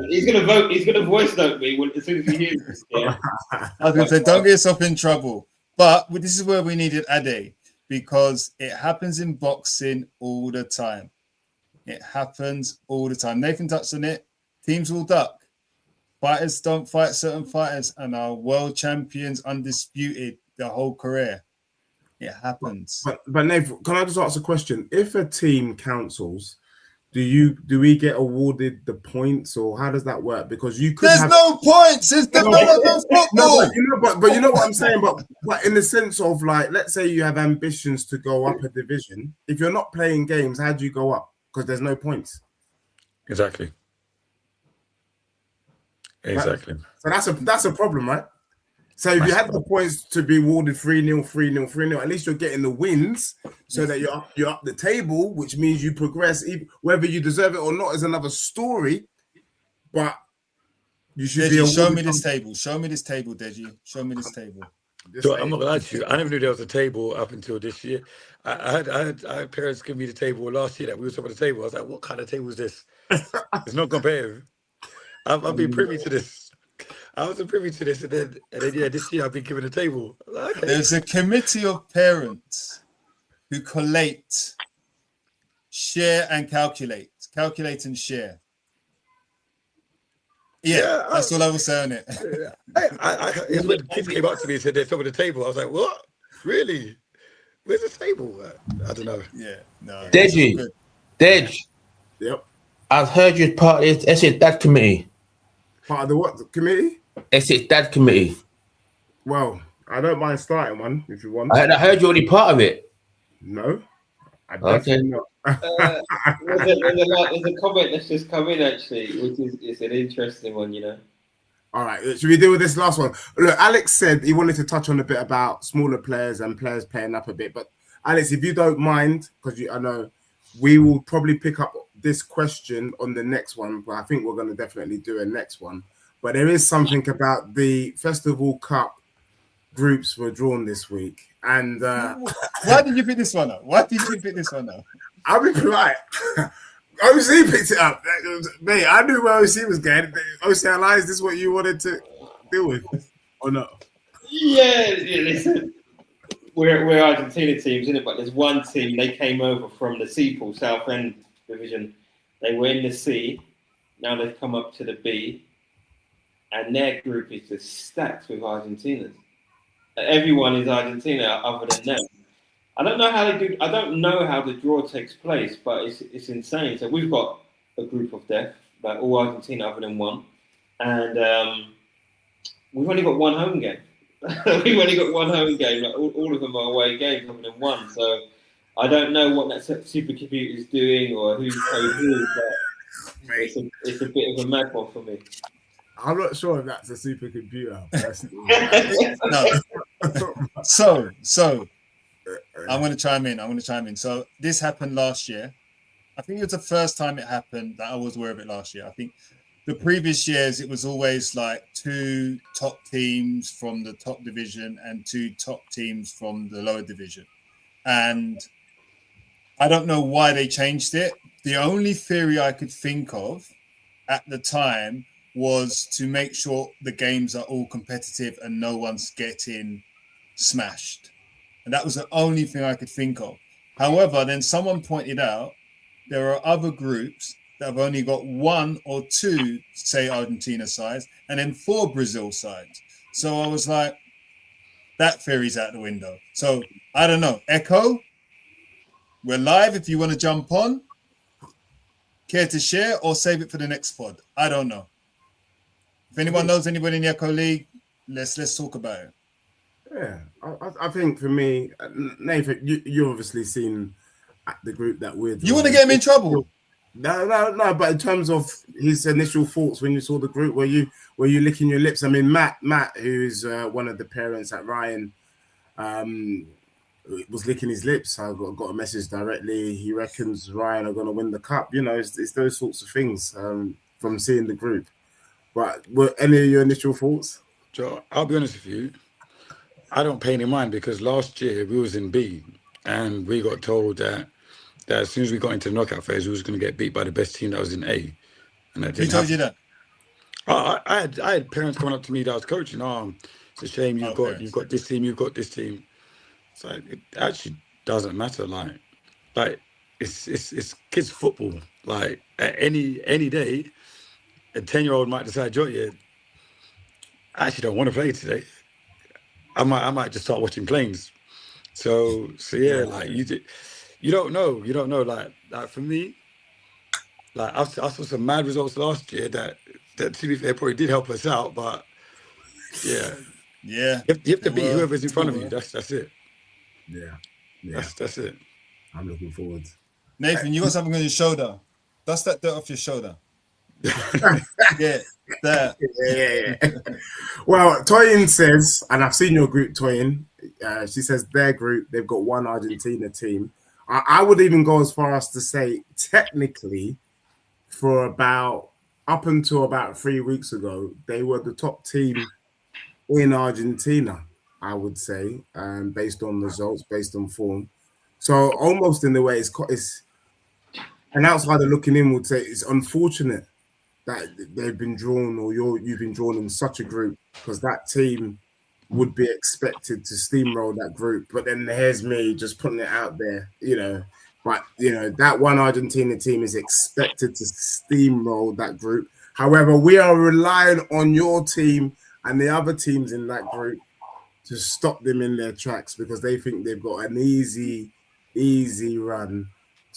He's gonna vote. He's gonna voice note me as soon as he hears this. Yeah. I was going to say, don't get yourself in trouble. But this is where we needed Ade, because it happens in boxing all the time. It happens all the time. Nathan touched on it. Teams will duck. Fighters don't fight certain fighters and are world champions undisputed their whole career. It happens. But Nathan, can I just ask a question? If a team counsels, do we get awarded the points, or how does that work? Because you could There's no points. There's development football. But you know what I'm saying. But in the sense of, like, let's say you have ambitions to go up a division. If you're not playing games, how do you go up? Because there's no points. Exactly. So that's a problem, right? So if you had the points to be awarded 3-0, 3-0, 3-0, at least you're getting the wins, so that you're up the table, which means you progress. Whether you deserve it or not is another story. But you should Deji, show me this table. Show me this table, Deji. Show me this table. So I'm not gonna lie to you. I never knew there was a table up until this year. I had parents give me the table last year that we were talking about the table. I was like, what kind of table is this? It's not competitive. I've been privy to this. I wasn't privy to this, and then yeah, this year I've been given a table. Like, okay. There's a committee of parents who collate, share, and calculate and share. Yeah, that's all I will say on it. It's when the kids came up to me and said they're top of the table. I was like, what? Really? Where's the table? I don't know. Yeah, no. Deji. Yep. I've heard you're part of Essex Dad Committee. Part of the what committee? Essex Dad Committee. Well, I don't mind starting one if you want. I heard you're already part of it. No, I definitely not. There's a comment that's just come in, actually, which is an interesting one, you know. All right, should we deal with this last one? Look, Alex said he wanted to touch on a bit about smaller players and players playing up a bit. But Alex, if you don't mind, because I know we will probably pick up this question on the next one, but I think we're going to definitely do a next one. But there is something about the Festival Cup groups were drawn this week. And why did you pick this one up? I'll be polite. OC picked it up. Mate, I knew where OC was going. OC, is this what you wanted to deal with or not? Yeah, listen. We're Argentina teams, isn't it? But there's one team, they came over from the C pool, South End division. They were in the C. Now they've come up to the B. And their group is just stacked with Argentinas. Everyone is Argentina other than them. I don't know how they do. I don't know how the draw takes place, but it's insane. So we've got a group of death, like all Argentina other than one, and we've only got one home game. We've only got one home game. Like all of them are away games other than one. So I don't know what that supercomputer is doing or who's playing who, but it's a bit of a mad one for me. I'm not sure if that's a supercomputer. No. So I'm going to chime in. So this happened last year. I think it was the first time it happened that I was aware of it last year. I think the previous years it was always like 2 top teams from the top division and 2 top teams from the lower division. And I don't know why they changed it. The only theory I could think of at the time was to make sure the games are all competitive and no one's getting smashed. And that was the only thing I could think of. However, then someone pointed out there are other groups that have only got 1 or 2, say, Argentina sides, and then 4 Brazil sides. So I was like, that theory's out the window. So I don't know. Echo, we're live if you want to jump on. Care to share or save it for the next pod? I don't know. If anyone knows anybody in the Echo League, let's talk about it. Yeah, I think for me, Nathan, you obviously seen the group that we're. You want to get him in trouble? No. But in terms of his initial thoughts when you saw the group, were you licking your lips? I mean, Matt, who's one of the parents at Ryan, was licking his lips. I got a message directly. He reckons Ryan are going to win the cup. You know, it's those sorts of things from seeing the group. But were any of your initial thoughts? Joe, I'll be honest with you. I don't pay any mind because last year we was in B and we got told that as soon as we got into the knockout phase, we was going to get beat by the best team that was in A, and that Who didn't told you happen. that? I had parents coming up to me that I was coaching. Oh, it's a shame you've got this team, you've got this team. So it actually doesn't matter. Like it's kids football. Like at any day, a 10-year-old might decide, yeah, I actually don't want to play today. I might just start watching planes. So yeah, like you don't know. Like for me, like I saw some mad results last year that to be fair probably did help us out, but yeah, Yeah. you have to beat whoever's in front of you. That's it. Yeah. That's it. I'm looking forward. Nathan, you got something on your shoulder. Dust that dirt off your shoulder. Yeah, there. Yeah. Well, Toyin says, and I've seen your group, Toyin. She says their group, they've got one Argentina team. I would even go as far as to say, technically, for up until about 3 weeks ago, they were the top team in Argentina, I would say, based on results, based on form. So almost in the way it's an outsider looking in would say it's unfortunate that they've been drawn or you've been drawn in such a group, because that team would be expected to steamroll that group. But then here's me just putting it out there, but that one Argentina team is expected to steamroll that group. However, we are relying on your team and the other teams in that group to stop them in their tracks, because they think they've got an easy run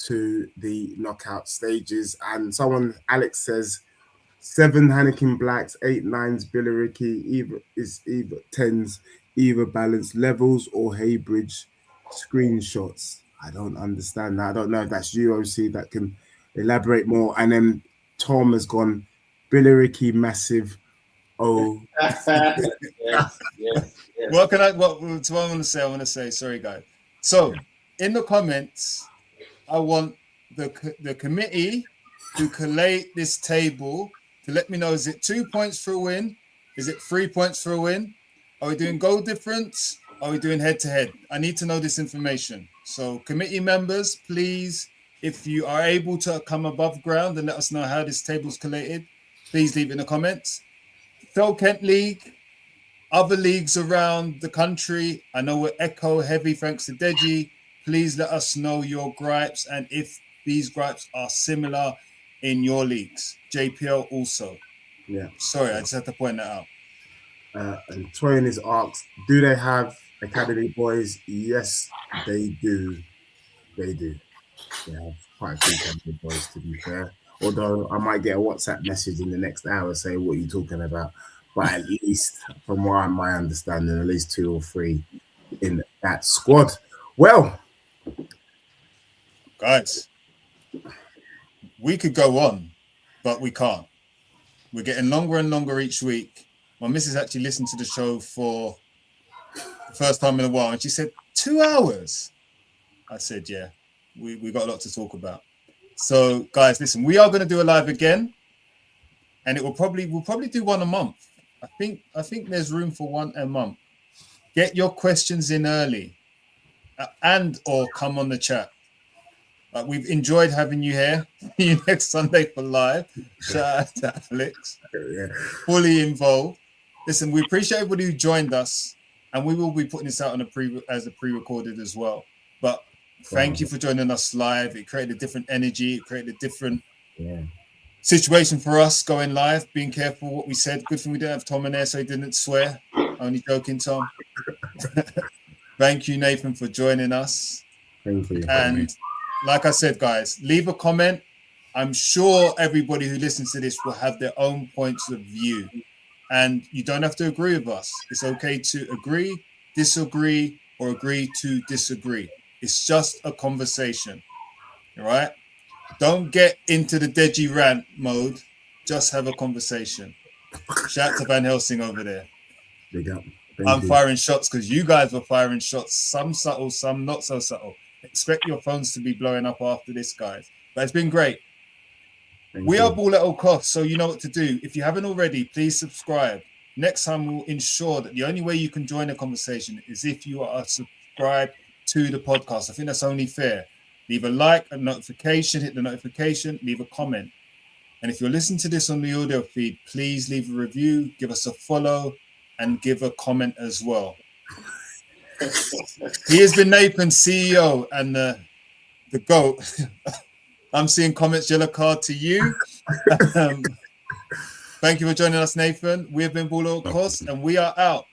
to the knockout stages. And Alex says 7 Hanneken Blacks, 8 9s Billericay, either 10s, either balance levels or Haybridge screenshots. I don't understand that. I don't know if that's UOC that can elaborate more. And then Tom has gone Billericay massive. Oh, yes. What I want to say? Sorry, guys. So in the comments, I want the committee to collate this table to let me know, is it 2 points for a win? Is it 3 points for a win? Are we doing goal difference? Are we doing head-to-head? I need to know this information. So committee members, please, if you are able to come above ground and let us know how this table is collated, please leave it in the comments. Phil Kent League, other leagues around the country, I know we're echo heavy thanks to Deji. Please let us know your gripes and if these gripes are similar in your leagues. JPL also. Yeah. Sorry, I just had to point that out. And Toyin is asked, do they have academy boys? Yes, they do. They do. They have quite a few academy boys, to be fair. Although I might get a WhatsApp message in the next hour saying, what are you talking about? But at least, from what my understanding, at least 2 or 3 in that squad. Well, guys, we could go on, but we can't. We're getting longer and longer each week. My missus actually listened to the show for the first time in a while, and she said, 2 hours. I said, yeah, we got a lot to talk about. So, guys, listen, we are going to do a live again, and we'll probably do one a month. I think there's room for one a month. Get your questions in early, and or come on the chat. We've enjoyed having you here. See you next Sunday for live. Shout out to Alex, fully involved. Listen, we appreciate everybody who joined us, and we will be putting this out on as a pre-recorded as well. But thank you for joining us live. It created a different energy. It created a different situation for us going live. Being careful what we said. Good thing we didn't have Tom in there, so he didn't swear. Only joking, Tom. Thank you, Nathan, for joining us. Thank you. And like I said, guys, leave a comment. I'm sure everybody who listens to this will have their own points of view. And you don't have to agree with us. It's okay to agree, disagree, or agree to disagree. It's just a conversation. All right? Don't get into the Deji rant mode. Just have a conversation. Shout out to Van Helsing over there. Big up. I'm firing shots because you guys were firing shots. Some subtle, some not so subtle. Expect your phones to be blowing up after this, guys. But it's been great. We are Ball at all costs, so you know what to do. If you haven't already, please subscribe. next time we'll ensure that the only way you can join the conversation is if you are subscribed to the podcast. I think that's only fair. Leave a like, a notification, hit the notification, leave a comment. And if you're listening to this on the audio feed, please leave a review, give us a follow, and give a comment as well. He has been Nathan, CEO, and the GOAT. I'm seeing comments, yellow card to you. Thank you for joining us, Nathan. We have been Ball Cost, and we are out.